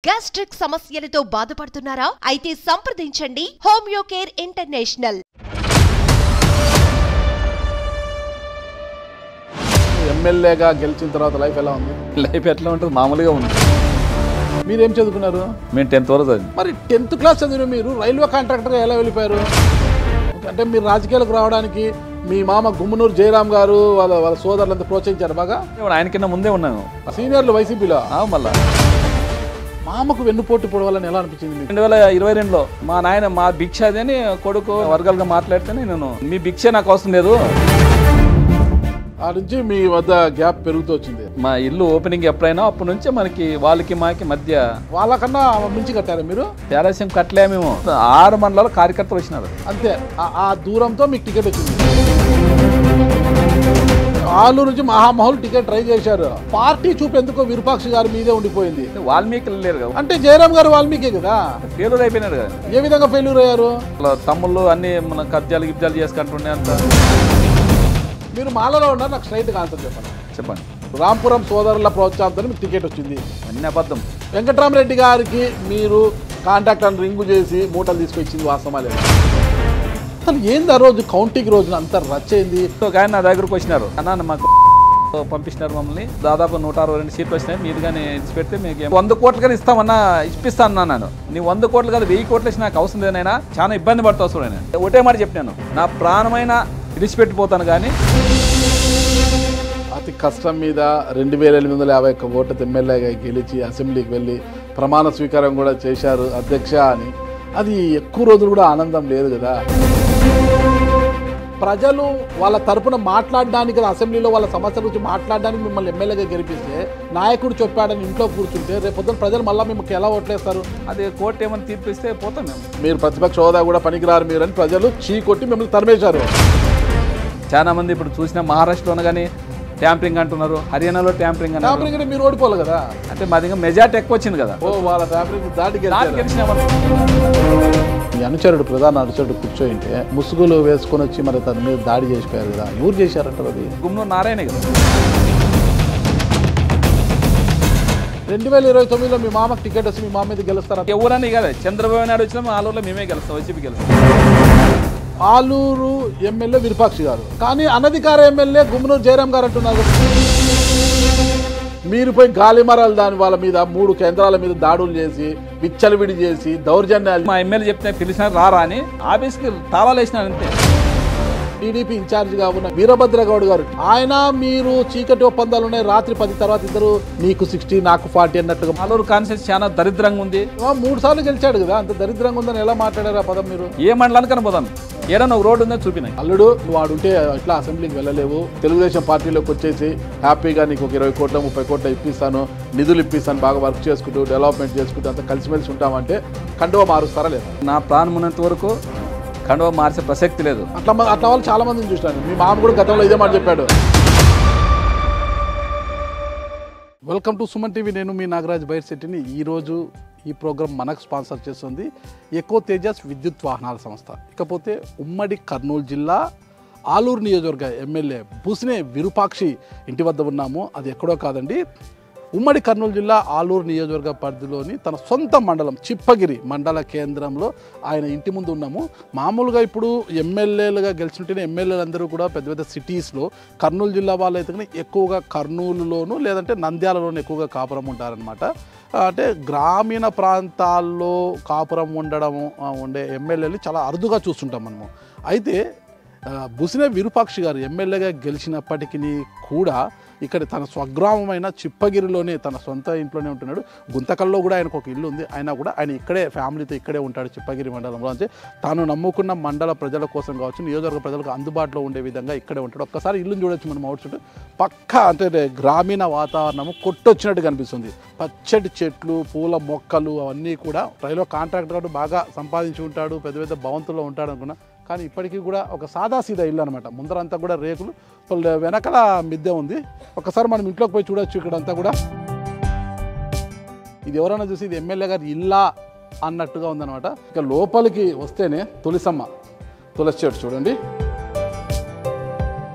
Gastric సమస్యలతో బాధపడుతున్నారా? అయితే సంప్రదించండి హోమియో కేర్ ఇంటర్నేషనల్. ఎమ్మెల్యేగా గెలిచిన తర్వాత లైఫ్ ఎలా ఉంది? లైఫ్ ఎట్లా ఉంటుంది? మామూలుగా ఉంది. మీరేం చదువుకున్నారు? మేము 10th వరకు చదివి. మరి 10th క్లాస్ చదివిన మీరు రైల్వే కాంట్రాక్టర్గా ఎలా వెళ్ళిపోయారు? అంటే మీరు రాజకీయాలకు రావడానికి మీ మామ గుమ్మనూరు జయరామ్ గారు వాళ్ళ సోదరులంతా ప్రోత్సహించారు బాగా? ఆయన కింద ముందే ఉన్నాను. సీనియర్లు వైసీపీలో. మళ్ళా మామకు వెన్నుపోటు పొడవాలని ఎలా అనిపించింది మీకు? 2022లో మా నాయన మా భిక్ష అది అని కొడుకు వర్గాలుగా మాట్లాడితేనే నేను మీ భిక్ష నాకు అవసరం లేదు. ఆ నుంచి మీ వద్ద గ్యాప్ పెరుగుతూ వచ్చింది. మా ఇల్లు ఓపెనింగ్ ఎప్పుడైనా అప్పటి నుంచే మనకి వాళ్ళకి మాకి మధ్య వాళ్ళకన్నా మించి కట్టారా మీరు? తేరాస్యం కట్టలే. మేము 6 మండలాల కార్యకర్తలు వచ్చినారు అంతే. ఆ దూరంతో మీకు టికెట్ వచ్చింది. ఆలూరు నుంచి మహామహుల్ టికెట్ ట్రై చేశారు. పార్టీ చూపేందుకు విరూపాక్షి గారి మీదే ఉండిపోయింది. వాల్మీకి లేరు కదా. అంటే జయరామ్ గారు వాల్మీకే కదా. ఫెయిల్యూర్ అయిపోయినారు కదా. ఏ విధంగా ఫెయిల్యూర్ అయ్యారు? తమ్ముళ్ళు అన్ని మన కబ్జాలు గిబ్జాలు చేసుకుంటుండే అంత. మీరు మాలలో ఉన్నారు, నాకు స్ట్రైట్గా ఆన్సర్ చెప్పండి. రాంపురం సోదరుల ప్రోత్సాహంతో మీకు టికెట్ వచ్చింది. అన్ని అబద్ధం. వెంకట్రామరెడ్డి గారికి మీరు కాంటాక్ట్ రింగు చేసి మూటలు తీసుకొచ్చింది వాస్తవా లేదు? అసలు ఏంది ఆ రోజు కౌంటింగ్ రోజున అంత రచ్చయింది? ఒక ఆయన నా దగ్గరకు వచ్చినారు, అన్న మాకు పంపిస్తున్నారు మమ్మల్ని, దాదాపు 162 సీట్లు వచ్చినాయి, మీరు కానీ ఇచ్చి పెడితే మీకు 100 కోట్లు కానీ ఇస్తామన్నా ఇప్పిస్తాను అన్నాను. నీ 100 కోట్లు కాదు 1000 కోట్లు ఇచ్చి నాకు అవసరం లేదైనా, చాలా ఇబ్బంది పడుతావు చూడ. నేను ఒకటే మాట చెప్పినాను, నా ప్రాణమైన విడిచిపెట్టిపోతాను. కానీ అతి కష్టం మీద 2851 ఓట్లతో ఎమ్మెల్యేగా గెలిచి అసెంబ్లీకి వెళ్ళి ప్రమాణ స్వీకారం కూడా చేశారు అధ్యక్ష అని. అది ఎక్కువ రోజులు కూడా ఆనందం లేదు కదా. ప్రజలు వాళ్ళ తరపున మాట్లాడడానికి కదా, అసెంబ్లీలో వాళ్ళ సమస్యల గురించి మాట్లాడడానికి మిమ్మల్ని ఎమ్మెల్యేగా గెలిపిస్తే, నాయకుడు చెప్పాడని ఇంట్లో కూర్చుంటే రేపు పొద్దున ప్రజలు మళ్ళీ మిమ్మల్ని ఎలా ఓట్లేస్తారు? అదే కోర్టు ఏమైనా తీర్పిస్తే పోతాం మేము. మీరు ప్రతిపక్ష హోదా కూడా పనికిరారు మీరు అని ప్రజలు చీకొట్టి మిమ్మల్ని తరిమేశారు. చాలా మంది ఇప్పుడు చూసిన మహారాష్ట్రలోనే కానీ ట్యాంపరింగ్ అంటున్నారు, హర్యానాలో ట్యాంపరింగ్ అంటే మీరు ఓడిపోవాలి కదా. అంటే మా దగ్గర మెజార్టీ ఎక్కువ వచ్చింది కదా. వాళ్ళ ట్యాంపరింగ్ దాటి గెలిచినామని మీ అనుచరుడు, ప్రధాన అనుచరుడు కూర్చోయింటే ముసుగులు వేసుకొని వచ్చి మరి తన మీద దాడి చేసిపోయారు కదా. ఎవరు చేశారంటారు? అది గుమ్మనూరు నారాయణ కదా. 2029లో మీ మామకు టికెట్ వచ్చి మీ మామ మీద గెలుస్తారా? ఎవరని కదా, చంద్రబాబు నాయుడు వచ్చినా మా ఆలూరులో మేమే గెలుస్తాం, వైసీపీ గెలుస్తాం. ఆలూరు ఎమ్మెల్యే విరూపాక్షి గారు, కానీ అనధికార ఎమ్మెల్యే గుమ్మనూరు జయరామ్ గారు అంటున్నారు. మీరు పోయి గాలిమరాలు దాని వాళ్ళ మీద 3 కేంద్రాల మీద దాడులు చేసి విచ్చలవిడి చేసి దౌర్జన్యాలు. మా ఎమ్మెల్యే చెప్తే పిలిచినారు రారా అని ఆఫీస్కి తాళాలు వేసినారు అంతే. టీడీపీ ఇన్ఛార్జిగా ఉన్న వీరభద్రగౌడ్ గారు, ఆయన మీరు చీకటి ఒప్పందాలు ఉన్నాయి, రాత్రి 10 తర్వాత ఇద్దరు నీకు 60 నాకు 40 అన్నట్టుగా. ఆలూరు కాన్స్టిట్యూన్సీ చాలా దరిద్రంగా ఉంది. 3 సార్లు గెలిచాడు కదా, అంత దరిద్రంగా ఉందని ఎలా మాట్లాడారు ఆ పదం మీరు? ఏ మండలానికైనా పోదాం, ఏదైనా ఒక రోడ్డు ఉందని చూపినాయి. అల్లుడు నువ్వు ఆడుంటే ఇట్లా అసెంబ్లీకి వెళ్ళలేవు, తెలుగుదేశం పార్టీలోకి వచ్చేసి హ్యాపీగా నీకు ఒక 20 కోట్ల 30 కోట్ల ఇప్పిస్తాను, నిధులు ఇప్పిస్తాను, బాగా వర్క్ చేసుకుంటూ డెవలప్మెంట్ చేసుకుంటూ అంతా కలిసిమెలిసి ఉంటామంటే కండువా మారుస్తారా లేదా? నా ప్రాణం ఉన్నంత వరకు కండువా మార్చే ప్రసక్తి లేదు. అట్లా వాళ్ళు చాలా మందిని చూసినాను. మీ మామ కూడా గతంలో ఇదే మాట చెప్పాడు. Welcome to Suman TV. నేను మీ నాగరాజ్ బైర్శెట్టిని. ఈరోజు ఈ ప్రోగ్రాం మనకు స్పాన్సర్ చేస్తుంది ఎకో తేజస్ విద్యుత్ వాహనాల సంస్థ. ఇకపోతే ఉమ్మడి కర్నూలు జిల్లా ఆలూరు నియోజకవర్గ ఎమ్మెల్యే బుసినే విరూపాక్షి ఇంటి వద్ద ఉన్నాము. అది ఎక్కడో కాదండి, ఉమ్మడి కర్నూలు జిల్లా ఆలూరు నియోజకవర్గ పరిధిలోని తన సొంత మండలం చిప్పగిరి మండల కేంద్రంలో ఆయన ఇంటి ముందు ఉన్నాము. మామూలుగా ఇప్పుడు ఎమ్మెల్యేలుగా గెలిచినట్టునే ఎమ్మెల్యేలందరూ కూడా పెద్ద పెద్ద సిటీస్లో, కర్నూలు జిల్లా వాళ్ళు అయితే ఎక్కువగా కర్నూలులోను లేదంటే నంద్యాలలోనూ ఎక్కువగా కాపురం ఉంటారనమాట. అంటే గ్రామీణ ప్రాంతాల్లో కాపురం ఉండే ఎమ్మెల్యేలు చాలా అరుదుగా చూస్తుంటాం మనము. అయితే బుసినే విరూపాక్షి గారు ఎమ్మెల్యేగా గెలిచినప్పటికీ కూడా ఇక్కడ తన స్వగ్రామమైన చిప్పగిరిలోనే తన సొంత ఇంట్లోనే ఉంటున్నాడు. గుంతకల్లో కూడా ఆయనకు ఒక ఇల్లు ఉంది. అయినా కూడా ఆయన ఇక్కడే ఫ్యామిలీతో ఇక్కడే ఉంటాడు చిప్పగిరి మండలంలో. అంటే తాను నమ్ముకున్న మండల ప్రజల కోసం కావచ్చు, నియోజకవర్గ ప్రజలకు అందుబాటులో ఉండే విధంగా ఇక్కడే ఉంటాడు. ఒక్కసారి ఇల్లుని చూడొచ్చు మనం అవుట్ చుట్టూ. పక్కా అంటే గ్రామీణ వాతావరణము కొట్టొచ్చినట్టు కనిపిస్తుంది. పచ్చటి చెట్లు, పూల మొక్కలు అవన్నీ కూడా. రైల్వే కాంట్రాక్టర్ బాగా సంపాదించి ఉంటాడు, పెద్ద పెద్ద భవంతుల్లో ఉంటాడు అనుకున్నా. కానీ ఇప్పటికీ కూడా ఒక సాదాసీదా ఇల్లు అనమాట. ముందరంతా కూడా రేకులు, వెనకల మిద్దె ఉంది. ఒకసారి మనం ఇంట్లోకి పోయి చూడొచ్చు. ఇక్కడంతా కూడా ఇది ఎవరైనా చూసి ఇది ఎమ్మెల్యే గారి ఇల్లా అన్నట్టుగా ఉందన్నమాట. ఇక లోపలికి వస్తేనే తులసి చెట్టు చూడండి.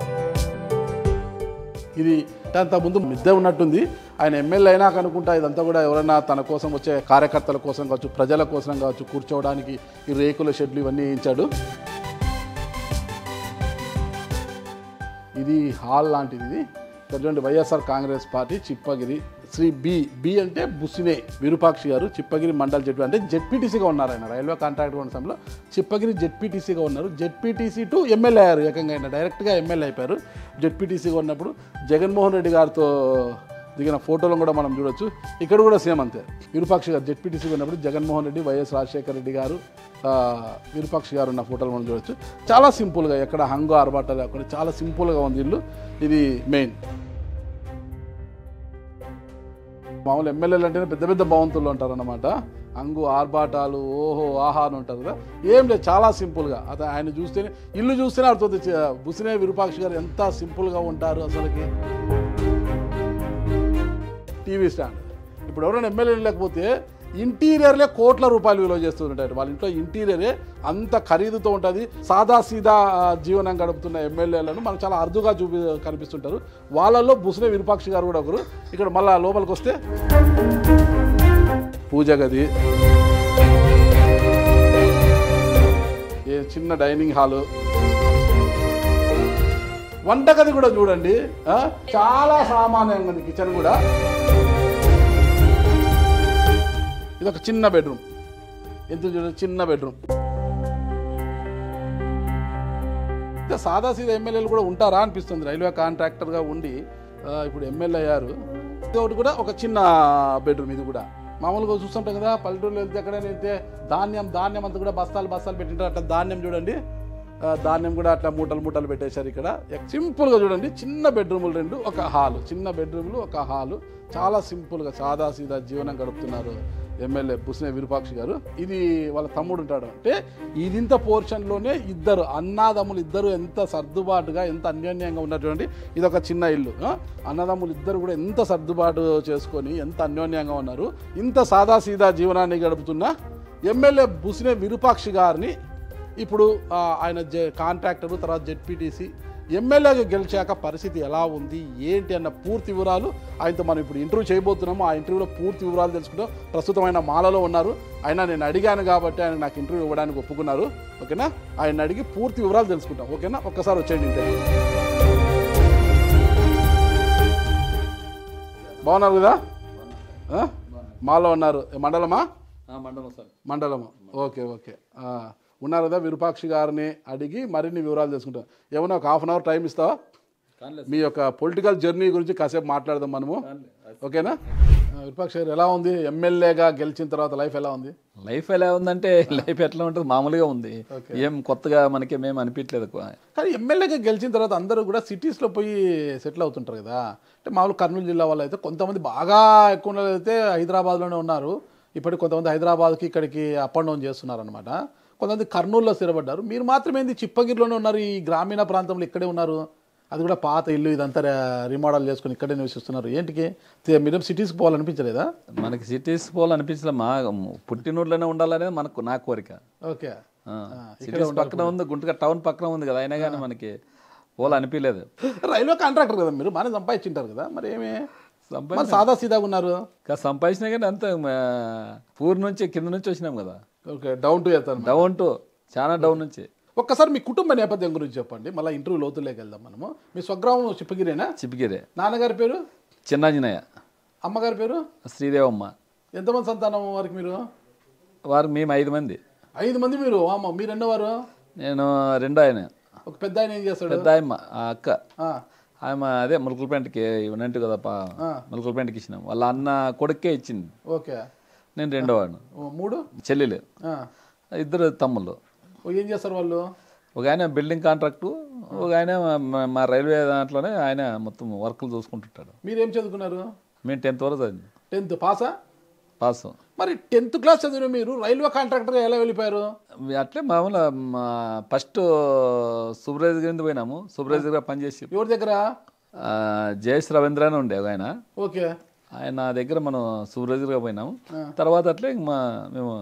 ఇది అంత ముందు మిద్దె ఉన్నట్టుంది. ఆయన ఎమ్మెల్యే అయినా కనుకుంటా ఇదంతా కూడా ఎవరైనా తన కోసం వచ్చే కార్యకర్తల కోసం కావచ్చు, ప్రజల కోసం కావచ్చు, కూర్చోవడానికి ఈ రేకుల షెడ్లు ఇవన్నీ వేయించాడు. ఇది హాల్ లాంటిది. ఇది చూడండి, వైఎస్ఆర్ కాంగ్రెస్ పార్టీ చిప్పగిరి శ్రీ బి అంటే బుసినే విరూపాక్షి గారు చిప్పగిరి మండల జడ్పీ అంటే జెడ్పీటీసీగా ఉన్నారు. ఆయన రైల్వే కాంట్రాక్ట్ ఉన్న సమయంలో చిప్పగిరి జెడ్పీటీసీగా ఉన్నారు. జెడ్పీటీసీ టు ఎమ్మెల్యే అయ్యారు. ఏకంగా ఆయన డైరెక్ట్గా ఎమ్మెల్యే అయిపోయారు. జెడ్పీటీసీగా ఉన్నప్పుడు జగన్మోహన్ రెడ్డి గారితో దిగిన ఫోటోలను కూడా మనం చూడొచ్చు. ఇక్కడ కూడా సేమ్ అంతే. విరూపాక్షి గారు జెడ్పీటీసీగా ఉన్నప్పుడు జగన్మోహన్ రెడ్డి, వైఎస్ రాజశేఖర రెడ్డి గారు, విరూపాక్షి గారు ఉన్న ఫోటోలు మనం చూడొచ్చు. చాలా సింపుల్గా, ఎక్కడ హంగు ఆర్భాటాలు లేకుండా చాలా సింపుల్గా ఉంది ఇల్లు. ఇది మెయిన్. మామూలు ఎమ్మెల్యేలు అంటేనే పెద్ద పెద్ద భవంతులు ఉంటారన్నమాట. హంగు ఆర్భాటాలు ఓహో ఆహా అని ఉంటారు కదా, ఏం లేదు, చాలా సింపుల్గా. అతను ఆయన చూస్తేనే, ఇల్లు చూస్తేనే అర్థమవుతుంది బుసినే విరూపాక్షి గారు ఎంత సింపుల్గా ఉంటారు అసలుకి. TV stand. ఇప్పుడు ఎవరైనా ఎమ్మెల్యేలు లేకపోతే ఇంటీరియర్లే కోట్ల రూపాయలు విలువ చేస్తుంటారు. వాళ్ళ ఇంట్లో ఇంటీరియరే అంత ఖరీదుతో ఉంటుంది. సాదా సీదా జీవనం గడుపుతున్న ఎమ్మెల్యేలను మనకు చాలా అరుదుగా కనిపిస్తుంటారు. వాళ్ళల్లో బుసినే విరూపాక్షి గారు కూడా ఒకరు. ఇక్కడ మళ్ళా లోపలికి వస్తే పూజ గది, చిన్న డైనింగ్ హాలు, వంటగది కూడా చూడండి, చాలా సామాన్యంగా ఉంది. కిచెన్ కూడా. ఇది ఒక చిన్న బెడ్రూమ్. ఎంత చూడండి, చిన్న బెడ్రూమ్. ఇంకా సాదా సీదా ఎమ్మెల్యేలు కూడా ఉంటారా అనిపిస్తుంది. రైల్వే కాంట్రాక్టర్గా ఉండి ఇప్పుడు ఎమ్మెల్యే అయ్యారు. ఇంకొకటి కూడా ఒక చిన్న బెడ్రూమ్. ఇది కూడా మామూలుగా చూస్తుంటాం కదా, పల్లెటూరులో వెళ్తే ఎక్కడైనా వెళ్తే ధాన్యం అంతా కూడా బస్తాలు పెట్టింటారు. అట్లా ధాన్యం చూడండి, ధాన్యం కూడా అట్లా మూటలు పెట్టేశారు. ఇక్కడ సింపుల్గా చూడండి, చిన్న బెడ్రూములు 2, ఒక హాలు. చిన్న బెడ్రూములు, ఒక హాలు. చాలా సింపుల్గా సాదా సీదా జీవనం గడుపుతున్నారు ఎమ్మెల్యే బుసినే విరూపాక్షి గారు. ఇది వాళ్ళ తమ్ముడు ఉంటాడు. అంటే ఇదింత పోర్షన్లోనే ఇద్దరు అన్నదమ్ములు, ఇద్దరు ఎంత సర్దుబాటుగా, ఎంత అన్యోన్యంగా ఉన్నారు చూడండి. ఇది ఒక చిన్న ఇల్లు. అన్నదమ్ములు ఇద్దరు కూడా ఎంత సర్దుబాటు చేసుకొని ఎంత అన్యోన్యంగా ఉన్నారు. ఇంత సాదా సీదా జీవనాన్ని గడుపుతున్న ఎమ్మెల్యే బుసినే విరూపాక్షి గారిని ఇప్పుడు ఆయన కాంట్రాక్టరు, తర్వాత జెడ్పీటీసీ, ఎమ్మెల్యేగా గెలిచాక పరిస్థితి ఎలా ఉంది ఏంటి అన్న పూర్తి వివరాలు ఆయనతో మనం ఇప్పుడు ఇంటర్వ్యూ చేయబోతున్నాము. ఆ ఇంటర్వ్యూలో పూర్తి వివరాలు తెలుసుకుంటాం. ప్రస్తుతం ఆయన మాలలో ఉన్నారు. ఆయన నేను అడిగాను కాబట్టి ఆయన నాకు ఇంటర్వ్యూ ఇవ్వడానికి ఒప్పుకున్నారు. ఓకేనా, ఆయన అడిగి పూర్తి వివరాలు తెలుసుకుంటాం. ఓకేనా, ఒక్కసారి వచ్చేయండి ఇంటర్వ్యూ. బాగున్నారు కదా? మాలో ఉన్నారు. మండలమా? మండలము. ఓకే. ఉన్నారు కదా. విరూపాక్షి గారిని అడిగి మరిన్ని వివరాలు తెలుసుకుంటాం. ఏమన్నా ఒక 1/2 అవర్ టైం ఇస్తావా? మీ యొక్క పొలిటికల్ జర్నీ గురించి కాసేపు మాట్లాడదాం మనము. ఓకేనా? విరూపాక్షి గారు, ఎలా ఉంది ఎమ్మెల్యేగా గెలిచిన తర్వాత లైఫ్ ఎలా ఉంది? లైఫ్ ఎలా ఉందంటే లైఫ్ ఎట్లా ఉంటుంది, మామూలుగా ఉంది. ఏం కొత్తగా మనకి మేము అనిపించలేదు. కానీ ఎమ్మెల్యేగా గెలిచిన తర్వాత అందరూ కూడా సిటీస్లో పోయి సెటిల్ అవుతుంటారు కదా. అంటే మామూలు కర్నూలు జిల్లా వాళ్ళు అయితే కొంతమంది బాగా ఎక్కువ అయితే హైదరాబాద్లోనే ఉన్నారు. ఇప్పటికి కొంతమంది హైదరాబాద్కి ఇక్కడికి అప్ అండ్ డౌన్ చేస్తున్నారు అనమాట. కొంతమంది కర్నూలులో స్థిరపడ్డారు. మీరు మాత్రమే చిప్పగిరిలోనే ఉన్నారు. ఈ గ్రామీణ ప్రాంతంలో ఇక్కడే ఉన్నారు. అది కూడా పాత ఇల్లు, ఇదంతా రీమోడల్ చేసుకుని ఇక్కడే నివసిస్తున్నారు. ఏంటికి మీరు సిటీస్కి పోవాలనిపించలేదా? మనకి సిటీస్కి పోవాలనిపించలే. మా పుట్టినూరులోనే ఉండాలనేది నా కోరిక. ఓకే. సిటీస్ పక్కన ఉంది, గుంటూరు టౌన్ పక్కన ఉంది కదా, అయినా కానీ మనకి పోవాలనిపించలేదు. రైల్వే కాంట్రాక్టర్ కదా మీరు, బాగానే సంపాదించింటారు కదా, మరి ఏమి సాదా సీదాగా ఉన్నారు? సంపాదించినా కానీ అంత పూర్ నుంచి కింద నుంచి వచ్చినాం కదా. ఓకే, డౌన్ టు చాలా డౌన్ నుంచి. ఒక్కసారి మీ కుటుంబ నేపథ్యం గురించి చెప్పండి, మళ్ళీ ఇంటర్వ్యూ లోతులోకి వెళ్దాం మనము. మీ స్వగ్రామం చిప్పగిరేనా? చిప్పగిరే. నాన్నగారి పేరు? చిన్నాంజనేయ. అమ్మగారి పేరు? శ్రీదేవమ్మ. ఎంతమంది సంతానం వారికి? మేము 5 మంది. 5 మంది మీరు? అమ్మ, మీరు రెండోవారు? నేను రెండో ఆయన. ఒక పెద్ద ఆయన ఏం చేస్తాడు? పెద్ద ఆయమ్మ అక్క. ఆమె అదే ములకలపేంటకి ఇవ్వనంటు కదా, ములకలపేంటకి ఇచ్చినాం. వాళ్ళ అన్న కొడుకే ఇచ్చింది. ఓకే. నేను రెండోవాడు. 3 చెల్లెలు, 2 తమ్ముళ్ళు. ఏం చేస్తారు వాళ్ళు? ఒక ఆయన బిల్డింగ్ కాంట్రాక్టు, ఒక ఆయన మా రైల్వే దాంట్లోనే ఆయన మొత్తం వర్కులు చూసుకుంటుంటాడు. మీరేం చదువుకున్నారు? మేము 10th వరకు చదివి. 10th పాసా? పాస్. మరి 10th క్లాస్ చదివిన మీరు రైల్వే కాంట్రాక్టర్గా ఎలా వెళ్ళిపోయారు? అట్లే మామూలు ఫస్ట్ సూపర్వైజర్ కింద పోయినాము. సూపర్వైజర్గా పనిచేసి. ఎవరి దగ్గర? జయేష్ రవీంద్ర అని ఉండే ఒక ఆయన. ఓకే. ఆయన దగ్గర మనం సూపర్వైజర్గా పోయినాము. తర్వాత అట్లే మేము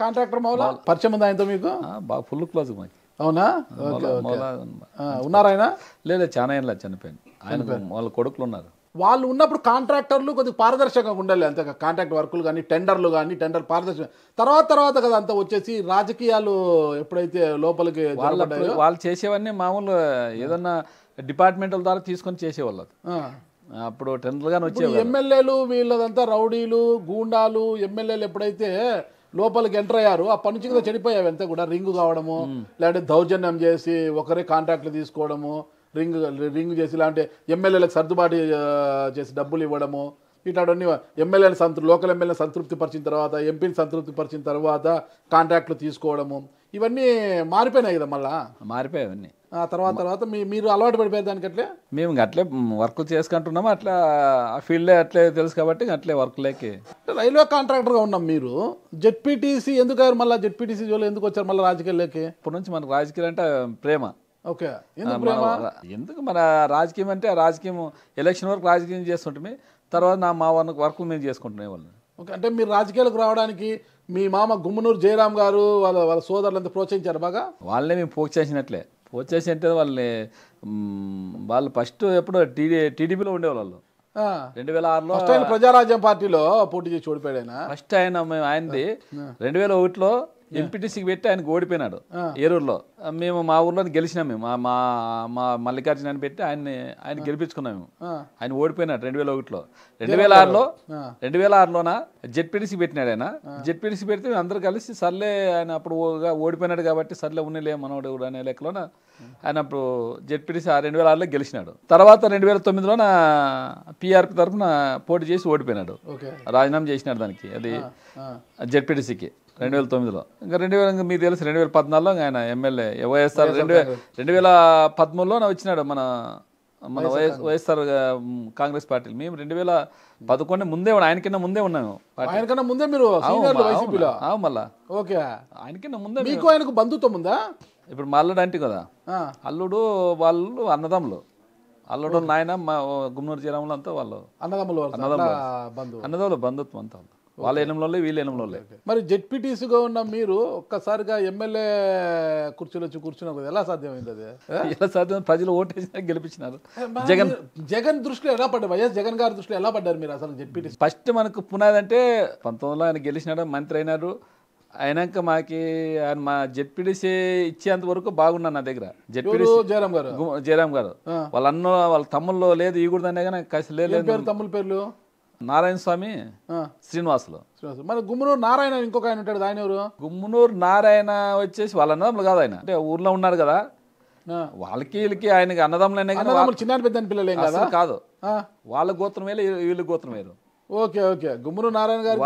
కాంట్రాక్టర్ మామూలు పరిచయం ఉంది ఆయనతో మీకు? బాగా ఫుల్ క్లాస్ మాకు. అవునా? ఉన్నారా ఆయన? లేదు, చాలా ఏం లేదు, చనిపోయాను. ఆయన వాళ్ళ కొడుకులు ఉన్నారు. వాళ్ళు ఉన్నప్పుడు కాంట్రాక్టర్లు కొద్దిగా పారదర్శకంగా ఉండాలి, అంతే కాంట్రాక్ట్ వర్కులు కానీ టెండర్లు కానీ టెండర్ పారదర్శక తర్వాత కదా అంతా వచ్చేసి రాజకీయాలు ఎప్పుడైతే లోపలికి వాళ్ళు చేసేవన్నీ మామూలు ఏదన్నా డిపార్ట్మెంట్ల ద్వారా తీసుకొని చేసేవాళ్ళు. అప్పుడు టెండర్గానే వచ్చేవాళ్ళు. ఎమ్మెల్యేలు వీళ్ళదంతా రౌడీలు గూండాలు ఎమ్మెల్యేలు ఎప్పుడైతే లోపలికి ఎంటర్ అయ్యారు అప్పటి నుంచి కదా చెడిపోయావు అంతా కూడా, రింగు కావడము లేదంటే దౌర్జన్యం చేసి ఒకరే కాంట్రాక్ట్లు తీసుకోవడము, రింగ్ చేసి ఇలాంటి ఎమ్మెల్యేలకు సర్దుబాటు చేసి డబ్బులు ఇవ్వడము, ఇట్లాంటివన్నీ లోకల్ ఎమ్మెల్యేని సంతృప్తి పరిచిన తర్వాత ఎంపీని సంతృప్తి పరిచిన తర్వాత కాంట్రాక్ట్లు తీసుకోవడము, ఇవన్నీ మారిపోయినాయి కదా మళ్ళా. మారిపోయాయి అవన్నీ. తర్వాత మీరు అలవాటు పడిపోయారు దానికి. అట్లే మేము అట్లే వర్క్లు చేసుకుంటున్నాము, అట్లా ఆ ఫీల్డే అట్లే తెలుసు కాబట్టి అట్లే వర్క్లేకి. రైల్వే కాంట్రాక్టర్గా ఉన్నాం, మీరు జెడ్పీటీసీ ఎందుకు అయ్యారు మళ్ళీ? జెడ్పీటీసీ జోలు ఎందుకు వచ్చారు మళ్ళీ రాజకీయాల్లోకి? ఇప్పటి నుంచి మనకు రాజకీయాలు అంటే ప్రేమ. ఓకే, ఎందుకు మన రాజకీయం అంటే రాజకీయం ఎలక్షన్ వరకు రాజకీయం చేస్తుంటే తర్వాత మా వర్క్ మేము చేసుకుంటున్నాం వాళ్ళు. ఓకే, అంటే మీరు రాజకీయాలకు రావడానికి మీ మామ గుమ్మనూరు జయరాం గారు వాళ్ళ సోదరులంతా ప్రోత్సహించారు బాగా? వాళ్ళే మేము పోక్ చేసి అంటే వాళ్ళు ఫస్ట్ ఎప్పుడు టీడీపీలో ఉండేవాళ్ళు. 2006లో ప్రజారాజ్యం పార్టీలో పోటీ చేసి ఓడిపోయాడు ఆయన. ఫస్ట్ ఆయనది 2001లో ఎంపీటీసీకి పెట్టి ఆయనకు ఓడిపోయినాడు ఏరూరులో. మేము మా ఊర్లో గెలిచినాం, మేము మా మల్లికార్జున అని పెట్టి ఆయన గెలిపించుకున్నాం మేము. ఆయన ఓడిపోయినాడు 2001లో. 2006లోన జెడ్పీటీసీ పెట్టినాడు ఆయన. జెడ్పీటీసీ పెడితే మేము అందరూ కలిసి సర్లే ఆయన అప్పుడు ఓడిపోయినాడు కాబట్టి సర్లే ఉన్నలే మనోడు అనే లెక్కలోన ఆయన అప్పుడు జెడ్పీటీసీ 2006లో గెలిచినాడు. తర్వాత 2009లోన పీఆర్పీ తరఫున పోటీ చేసి ఓడిపోయినాడు, రాజీనామా చేసినాడు దానికి, అది జెడ్పీటీసీకి 2009లో. ఇంకా మీకు తెలుసు 2014లో ఆయన ఎమ్మెల్యే వైఎస్ఆర్ 2013లో వచ్చినాడు మన వైఎస్ఆర్ కాంగ్రెస్ పార్టీలు. మేము 2011 ముందే ఆయనకన్నా ముందే ఉన్నాము. ఆయనకన్నా ముందే మీరు మళ్ళా ఓకే, ఆయనకన్నా ముందే. మీకు ఆయనకు బంధుత్వం ఉందా? ఇప్పుడు మా అల్లుడు అంటే కదా, అల్లుడు వాళ్ళు అన్నదమ్ములు. అల్లుడు నాయన మా గుమ్మనూరు జయరాములు అంతా వాళ్ళు అన్నదమ్ములు బంధుత్వం అంతా. వాళ్ళ ఎనంలో వీళ్ళ ఎనంలో. మరి జెడ్పీటీసీగా ఉన్న మీరు ఒక్కసారిగా ఎమ్మెల్యే కుర్చీలో వచ్చి కూర్చున్నారు కదా, ఎలా సాధ్యమైంది అది? ఎలా సాధ్యం? ప్రజలు ఓటేసి గెలిపించినారు. జగన్ దృష్టిలో ఎలా పడ్డారు? వైఎస్ జగన్ గారి దృష్టిలో ఎలా పడ్డారు మీరు అసలు జెడ్పీటీసీ? ఫస్ట్ మనకు పునాది అంటే 19లో ఆయన గెలిచినాడు, మంత్రి అయినారు. అయినాక ఆయన మా జెడ్పీటీసీ ఇచ్చేంత వరకు బాగున్నాను నా దగ్గర. జెడ్పీటీసీ జయరాం గారు వాళ్ళ తమ్ముళ్ళు లేదు ఈగుడదనే కానీ కసి లేదు. తమ్ముళ్ళ పేర్లు నారాయణ స్వామి, శ్రీనివాసులు. మరి గుమ్మనూరు నారాయణ ఇంకొక ఆయన ఉంటాడు, ఆయన ఎవరు? గుమ్మనూరు నారాయణ వచ్చేసి వాళ్ళ అన్నదమ్ములు కాదు, ఆయన అంటే ఊర్లో ఉన్నారు కదా, వాళ్ళకి వీళ్ళకి ఆయనకి అన్నదమ్ములనే చిన్న పెద్ద పిల్లలు కాదు. వాళ్ళ గోత్రం వేరు వీళ్ళ గోత్రం వేరు. ఓకే ఓకే, గుమ్మనూరు నారాయణ గారు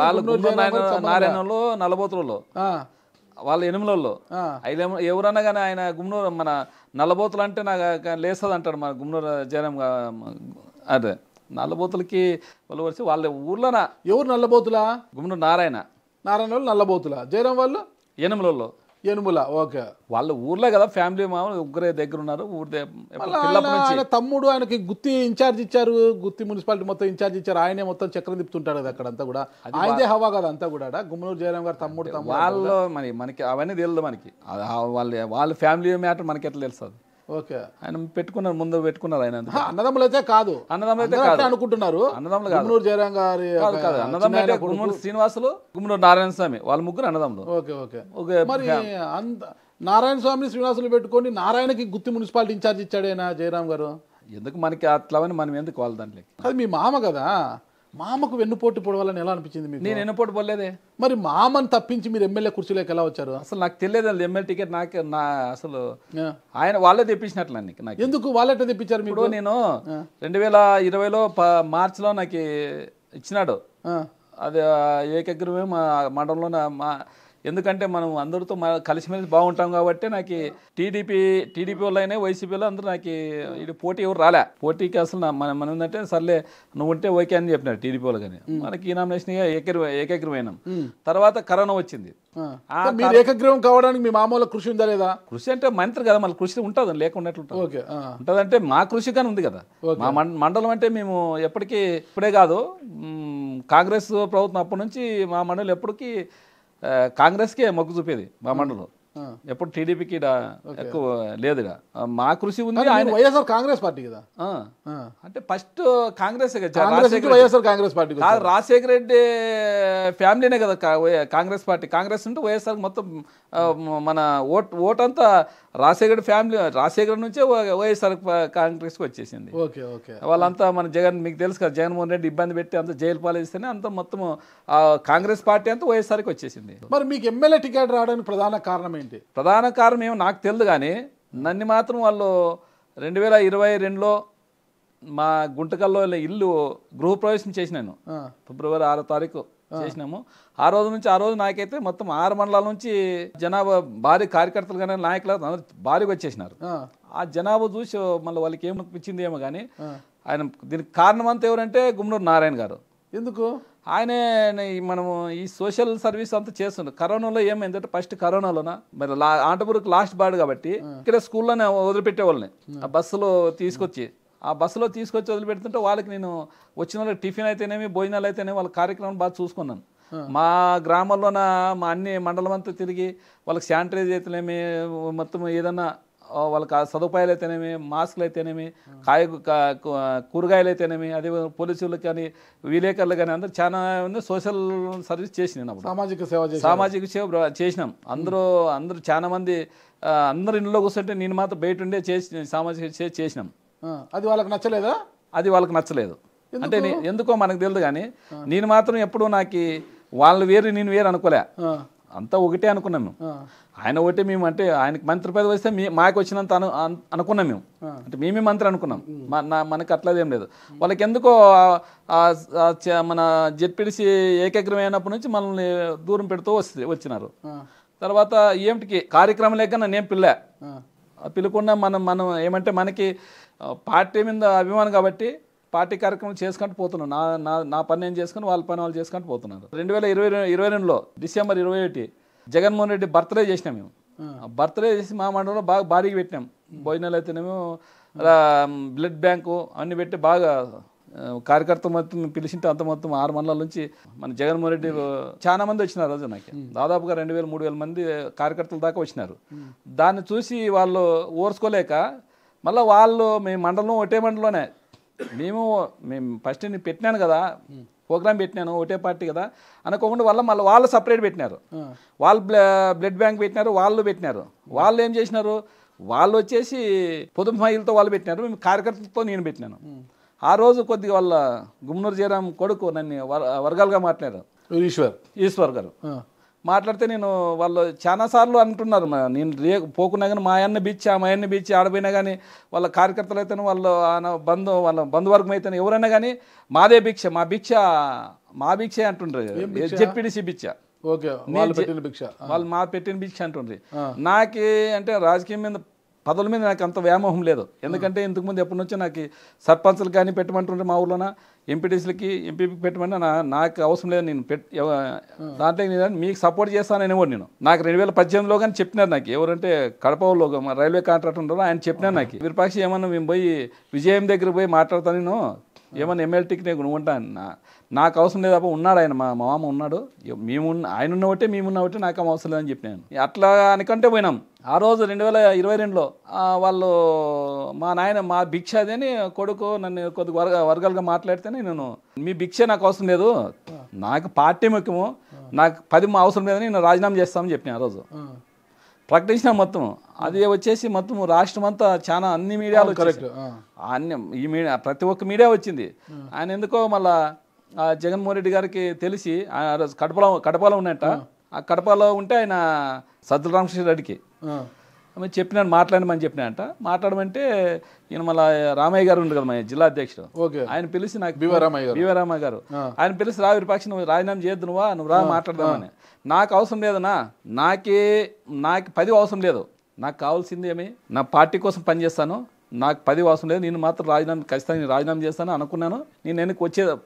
నారాయణలో నల్లబోతులలో వాళ్ళ ఎనిమిలలో ఎవరన్నా కానీ ఆయన గుమ్మనూరు మన నల్లబోతులు అంటే నాకు లేస్తుంది అంటాడు మన గుమ్మనూరు జయరాం. అదే నల్లబోతులకి వాళ్ళు వచ్చి వాళ్ళ ఊర్లోనా. ఎవరు నల్లబోతులా? గుమ్మనూరు నారాయణ వాళ్ళు నల్లబోతులా, జయరాం వాళ్ళు ఎనుముల. ఓకే, వాళ్ళ ఊర్లో కదా ఫ్యామిలీ మామూలు ముగ్గురే దగ్గర ఉన్నారు. తమ్ముడు ఆయనకి గుత్తి ఇన్ఛార్జ్ ఇచ్చారు, గుత్తి మున్సిపాలిటీ మొత్తం ఇన్ఛార్జ్ ఇచ్చారు, ఆయనే మొత్తం చక్రం తిప్పుతుంటాడు కదా అక్కడంతా కూడా, ఆయనదే హవా కదా అంతా కూడా. గుమ్మనూరు జయరాం గారు తమ్ముడు వాళ్ళు మనకి అవన్నీ తెలియదు మనకి, వాళ్ళ ఫ్యామిలీ మ్యాటర్ మనకి ఎట్లా తెలుస్తుంది? ఓకే, ఆయన పెట్టుకున్నారు, ముందు పెట్టుకున్నారు. ఆయన అన్నదమ్ములు అయితే కాదు, అనుకుంటున్నారు. అన్నదమ్ములు గుమ్మనూరు జయరాం గారి అన్నదమ్ములు అంటే గుమ్మనూరు శ్రీనివాసులు, గుమ్మనూరు నారాయణ స్వామి, వాళ్ళ ముగ్గురు అన్నదమ్ములు. ఓకే ఓకే, మరి నారాయణ స్వామిని శ్రీనివాసులు పెట్టుకొని నారాయణకి గుత్తి మున్సిపాలిటీ ఇన్ఛార్జ్ ఇచ్చాడేనా జయరాం గారు? ఎందుకు మనకి అట్లవని మనం ఎందుకు వాళ్ళ దాంట్లో? అది మీ మామ కదా, మామకు వెన్నుపోటు పొడవాలని ఎలా అనిపించింది మీకు? నేను వెన్నుపోటు పోలేదే. మరి మామని తప్పించి మీరు ఎమ్మెల్యే కుర్చీలోకి ఎలా వచ్చారు? అసలు నాకు తెలియదు ఎమ్మెల్యే టికెట్. అసలు ఆయన వాళ్ళే తెప్పించినట్లు నాకు. ఎందుకు వాళ్ళే తెప్పించారు మీకు? నేను 2020లో మార్చిలో నాకు ఇచ్చినాడు. అది ఏకగ్రమే మా మండలంలో. ఎందుకంటే మనం అందరితో కలిసిమెలిసి బాగుంటాం కాబట్టి నాకు టీడీపీ వాళ్ళైనా వైసీపీలో అందరూ నాకు ఇది పోటీ ఎవరు రాలే. పోటీకి అసలు మనం ఏంటంటే సర్లే నువ్వు ఉంటే ఓకే అని చెప్పినారు టీడీపీ వాళ్ళు. కానీ మనకి ఈ నామినేషన్ ఏకగ్రమైనాం. తర్వాత కరోనా వచ్చింది. ఏకగ్రీవం కావడానికి మీ మామూలు కృషి ఉందా లేదా? కృషి అంటే మంత్రి కదా, మళ్ళీ కృషి ఉంటుంది లేకుండా ఉంటుందంటే మా కృషి కానీ ఉంది కదా. మా మండలం అంటే మేము ఎప్పటికీ ఇప్పుడే కాదు, కాంగ్రెస్ ప్రభుత్వం అప్పటి నుంచి మా మండలం ఎప్పటికీ కాంగ్రెస్కే మొగ్గు చూపేది. మా మండలం ఎప్పుడు టీడీపీకి ఎక్కువ లేదు మా కృషి ఉంది. ఆయన వైఎస్ఆర్ కాంగ్రెస్ పార్టీ కదా, అంటే ఫస్ట్ కాంగ్రెస్ వైఎస్ఆర్ కాంగ్రెస్ పార్టీ కాదు, రాజశేఖర రెడ్డి ఫ్యామిలీనే కదా కాంగ్రెస్ పార్టీ. కాంగ్రెస్ ఉంటే వైఎస్ఆర్ మొత్తం మన ఓటంతా రాజశేఖర ఫ్యామిలీ, రాజశేఖర్ నుంచే వైఎస్ఆర్ కాంగ్రెస్కి వచ్చేసింది. వాళ్ళంతా మన జగన్, మీకు తెలుసు కదా, జగన్మోహన్ రెడ్డి ఇబ్బంది పెట్టి అంతా జైలు పాలేస్తేనే అంతా మొత్తం కాంగ్రెస్ పార్టీ అంతా వైఎస్ఆర్కి వచ్చేసింది. మరి మీకు ఎమ్మెల్యే టికెట్ రావడానికి ప్రధాన కారణం ఏంటి? ప్రధాన కారణం ఏమో నాకు తెలియదు, కానీ నన్ను మాత్రం వాళ్ళు 2022లో మా గుంటకల్లో ఇల్లు గృహప్రవేశం చేసినాను. ఫిబ్రవరి 6వ తారీఖు చేసినాము. ఆ రోజు నాకైతే మొత్తం 6 మండలాల నుంచి జనాభా భారీ కార్యకర్తలు కానీ నాయకులు అందరూ భారీగా వచ్చేసినారు. ఆ జనాభా చూసి మళ్ళీ వాళ్ళకి ఏమనిపించింది ఏమో కానీ, ఆయన దీనికి కారణం అంతా ఎవరంటే గుమ్మనూరు నారాయణ గారు. ఎందుకు? ఆయనే మనము ఈ సోషల్ సర్వీస్ అంతా చేస్తున్నాం. కరోనాలో ఏమైందంటే, ఫస్ట్ కరోనాలోన మరి ఆంటపూర్కి లాస్ట్ బాడు కాబట్టి ఇక్కడ స్కూల్లోనే వదిలిపెట్టే వాళ్ళని ఆ బస్సులో తీసుకొచ్చి వదిలిపెడుతుంటే వాళ్ళకి నేను వచ్చిన వాళ్ళకి టిఫిన్ అయితేనేమి, భోజనాలు అయితేనేమి వాళ్ళ కార్యక్రమం బాగా చూసుకున్నాను. మా గ్రామంలోన మా అన్ని మండలం అంతా తిరిగి వాళ్ళకి శానిటైజ్ అయితేనేమి, మొత్తం ఏదన్నా వాళ్ళకి సదుపాయాలు అయితేనేమి, మాస్కులు అయితేనేమి, కూరగాయలు అయితేనేమి, అదే పోలీసులకు కానీ విలేకరులు కానీ అందరూ చాలా సోషల్ సర్వీస్ చేసినాం. సామాజిక సేవ చేసినాం. అందరూ చాలా మంది అందరు ఇంట్లో కూర్చుంటే నేను మాత్రం బయట ఉండే సామాజిక సేవ చేసినాం. అది వాళ్ళకి నచ్చలేదా? అది వాళ్ళకి నచ్చలేదు. అంటే ఎందుకో మనకు తెలియదు, కానీ నేను మాత్రం ఎప్పుడు నాకు వాళ్ళు వేరు నేను వేరు అనుకోలే, అంతా ఒకటే అనుకున్నాం మేము. ఆయన ఒకటే, మేము అంటే ఆయనకి మంత్రి పదవి వస్తే మాకు వచ్చినంత అనుకున్నాం మేము, అంటే మేమే మంత్రి అనుకున్నాం. మనకు అట్లదేం లేదు. వాళ్ళకి ఎందుకో మన జెడ్పీటీసీ ఏకగ్రహం అయినప్పటి నుంచి మనల్ని దూరం పెడుతూ వచ్చినారు. తర్వాత ఏమిటికి కార్యక్రమం లేక నేను పిల్లకుండా మనం ఏమంటే మనకి పార్టీ మీద అభిమానం కాబట్టి పార్టీ కార్యక్రమం చేసుకుంటూ పోతున్నాను. నా పని నేను చేసుకుని వాళ్ళ పని వాళ్ళు చేసుకుంటూ పోతున్నారు. 2022లో డిసెంబర్ 21 జగన్మోహన్ రెడ్డి బర్త్డే చేసినాం మేము. బర్త్డే చేసి మా మండలంలో బాగా భారీగా పెట్టినాం. భోజనాలు అయితేనేమో బ్లడ్ బ్యాంకు అన్ని పెట్టి బాగా కార్యకర్త మొత్తం పిలిచింటే అంత మొత్తం 6 మండలాల నుంచి మన జగన్మోహన్ రెడ్డి చాలా మంది వచ్చినారు. రోజు నాకు దాదాపుగా 2000-3000 మంది కార్యకర్తల దాకా వచ్చినారు. దాన్ని చూసి వాళ్ళు ఓర్చుకోలేక మళ్ళీ మేము మండలం ఒకటే మండలంలోనే మేము ఫస్ట్ నేను పెట్టినాను కదా, ప్రోగ్రామ్ పెట్టినాను ఒకటే పార్టీ కదా అనుకోకుండా మళ్ళీ వాళ్ళు సపరేట్ పెట్టినారు. వాళ్ళు బ్లడ్ బ్యాంక్ పెట్టినారు, వాళ్ళు పెట్టినారు. వాళ్ళు ఏం చేసినారు, వాళ్ళు వచ్చేసి పొదుపు మహిళతో వాళ్ళు పెట్టినారు, మేము కార్యకర్తలతో నేను పెట్టినాను. ఆ రోజు కొద్దిగా వాళ్ళ గుమ్మనూరు జయరాం కొడుకు నన్ను వర్గాలుగా మాట్లాడారు, ఈశ్వర్ గారు. మాట్లాడితే నేను వాళ్ళు చాలాసార్లు అంటున్నారు, నేను పోకున్నా కానీ మా అయన్ని బీచ్ ఆడపోయినా కానీ వాళ్ళ కార్యకర్తలు అయితేనే వాళ్ళ బంధువర్గం అయితేనే ఎవరైనా కానీ మాదే భిక్ష, మా భిక్షే అంటుండ్రు. జెడ్పీటీసీ భిక్ష, వాళ్ళు మా పెట్టిన భిక్ష అంటుండ్రి. నాకే అంటే రాజకీయం మీద పదవుల మీద నాకు అంత వ్యామోహం లేదు. ఎందుకంటే ఇంతకుముందు ఎప్పటి నుంచో నాకు సర్పంచ్లు కానీ పెట్టమంటుంటే మా ఊర్లోన, ఎంపీటీసీలకి ఎంపీపీకి పెట్టమంటే నాకు అవసరం లేదు, నేను దాంట్లో మీకు సపోర్ట్ చేస్తాననేమో. నాకు 2018లో కానీ చెప్పినారు నాకు, ఎవరంటే కడప వాళ్ళు రైల్వే కాంట్రాక్ట్ ఉంటారో ఆయన చెప్పినారు నాకు, విరూపాక్షి ఏమన్నా మేము పోయి విజయం దగ్గర పోయి మాట్లాడతాను, నేను ఏమన్నా ఎమ్మెల్యే టికెట్ నువ్వు ఉంటాను, నాకు అవసరం లేదు. అప్పుడు ఉన్నాడు ఆయన, మా మామ ఉన్నాడు, ఆయన ఉన్న ఒకటే మేము ఒకటే, నాకు అవసరం లేదని చెప్పినాను. అట్లా అనుకుంటే పోయినాం. ఆ రోజు 2022లో వాళ్ళు మా భిక్ష అదని కొడుకు నన్ను కొద్దిగా వర్గాలుగా మాట్లాడితేనే నేను మీ భిక్ష నాకు అవసరం లేదు, నాకు పార్టీ ముఖ్యము, నాకు 10 అవసరం లేదని నేను రాజీనామా చేస్తామని చెప్పిన. ఆ రోజు ప్రకటించిన మొత్తం అది వచ్చేసి మొత్తం రాష్ట్రం అంతా చాలా అన్ని మీడియాలు ఈ మీడియా ప్రతి ఒక్క మీడియా వచ్చింది. ఆయన ఎందుకో మళ్ళా జగన్మోహన్ రెడ్డి గారికి తెలిసి కడపలో ఉన్నట్ట, ఆ కడపలో ఉంటే ఆయన సజ్జల రామకృష్ణారెడ్డికి చెప్పినాను మాట్లాడమని చెప్పినాయంట. మాట్లాడమంటే ఈయన మళ్ళీ రామయ్య గారు ఉండు కదా మా జిల్లా అధ్యక్షుడు, ఆయన పిలిచి నాకు బీవరామయ్య గారు ఆయన పిలిచి రా విరూపాక్షి నువ్వు రాజీనామా చేయొద్దు, నువ్వు రా మాట్లాడదామని. నాకు అవసరం లేదన్నా, నాకు 10 అవసరం లేదు, నాకు కావాల్సింది ఏమి నా పార్టీ కోసం పనిచేస్తాను, నాకు 10 అవసరం లేదు, నేను మాత్రం ఖచ్చితంగా రాజీనామా చేస్తాను అనుకున్నాను, నేను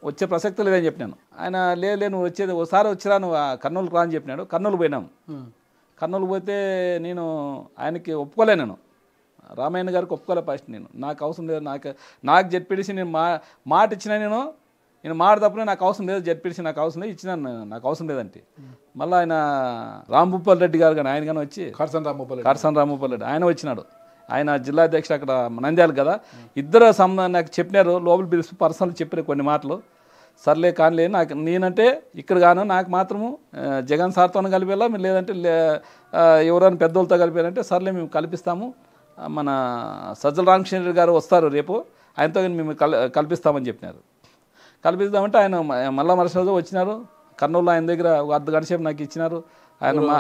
వచ్చే ప్రసక్తి లేదని చెప్పినాను. ఆయన లేదు నువ్వు వచ్చేది ఒకసారి వచ్చిరా, నువ్వు కర్నూలుకు రా అని చెప్పినాడు. కర్నూలు పోయినాం. కర్నూలు పోతే నేను ఆయనకి ఒప్పుకోలే, నేను రామయ్య గారికి ఒప్పుకోలే ఫస్ట్. నాకు అవసరం లేదు, నాకు జెడ్పీటీసీ నేను మాట ఇచ్చిన, నేను నేను మాట తప్పునే నాకు అవసరం లేదు, జడ్పీటీసీ నాకు అవసరం లేదు, ఇచ్చినాను నాకు అవసరం లేదంటే మళ్ళీ ఆయన రాంభూపాల్ రెడ్డి గారు కానీ ఆయన కానీ వచ్చి కర్సన్ రాంభూపాల్ రెడ్డి ఆయన వచ్చినాడు. ఆయన జిల్లా అధ్యక్షుడు అక్కడ నంద్యాల కదా, ఇద్దరు నాకు చెప్పినారు, లోపల పిలిచి పర్సనల్ చెప్పారు కొన్ని మాటలు. సర్లే కానిలే, నాకు నేనంటే ఇక్కడ గాను నాకు మాత్రము జగన్ సార్తో కలిపేలా, లేదంటే ఎవరైనా పెద్దోళ్ళతో కలిపారంటే సర్లే మేము కల్పిస్తాము, మన సజ్జల రామకృష్ణ గారు వస్తారు రేపు, ఆయనతో మేము కల్పిస్తామని చెప్పినారు. కల్పిస్తామంటే ఆయన మళ్ళా మరుసటి వచ్చినారు. కర్నూలులో ఆయన దగ్గర ఒక అర్ధ గంట సేపు నాకు ఇచ్చినారు. ఆయన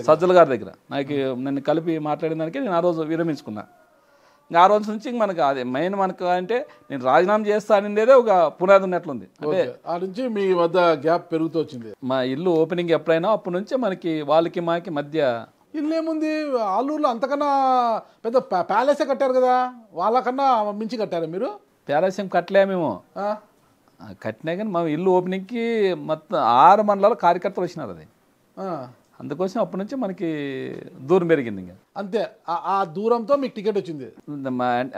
సజ్జల గారి దగ్గర నాకు నన్ను కలిపి మాట్లాడిన దానికి నేను ఆ రోజు విరమించుకున్నా. ఇంకా ఆ రోజు నుంచి మనకు అదే మెయిన్ మనకు అంటే నేను రాజీనామా చేస్తా అనేదే ఒక పునాది ఉన్నట్లుంది. అంటే ఆ నుంచి మీ వద్ద గ్యాప్ పెరుగుతూ వచ్చింది. మా ఇల్లు ఓపెనింగ్ ఎప్పుడైనా అప్పటి నుంచే మనకి వాళ్ళకి మాకి మధ్య ఇల్లు ఏముంది, ఆలూరులో అంతకన్నా పెద్ద ప్యాలెసే కట్టారు కదా, వాళ్ళకన్నా మించి కట్టారు మీరు. ప్యాలెస్ ఏం కట్టలేమేమో, కట్టినా కానీ మా ఇల్లు ఓపెనింగ్కి మొత్తం 6 మండలాల కార్యకర్తలు వచ్చినారు. అది అందుకోసం అప్పటి నుంచి మనకి దూరం పెరిగింది. ఇంకా అంతే, ఆ దూరంతో మీకు టికెట్ వచ్చింది.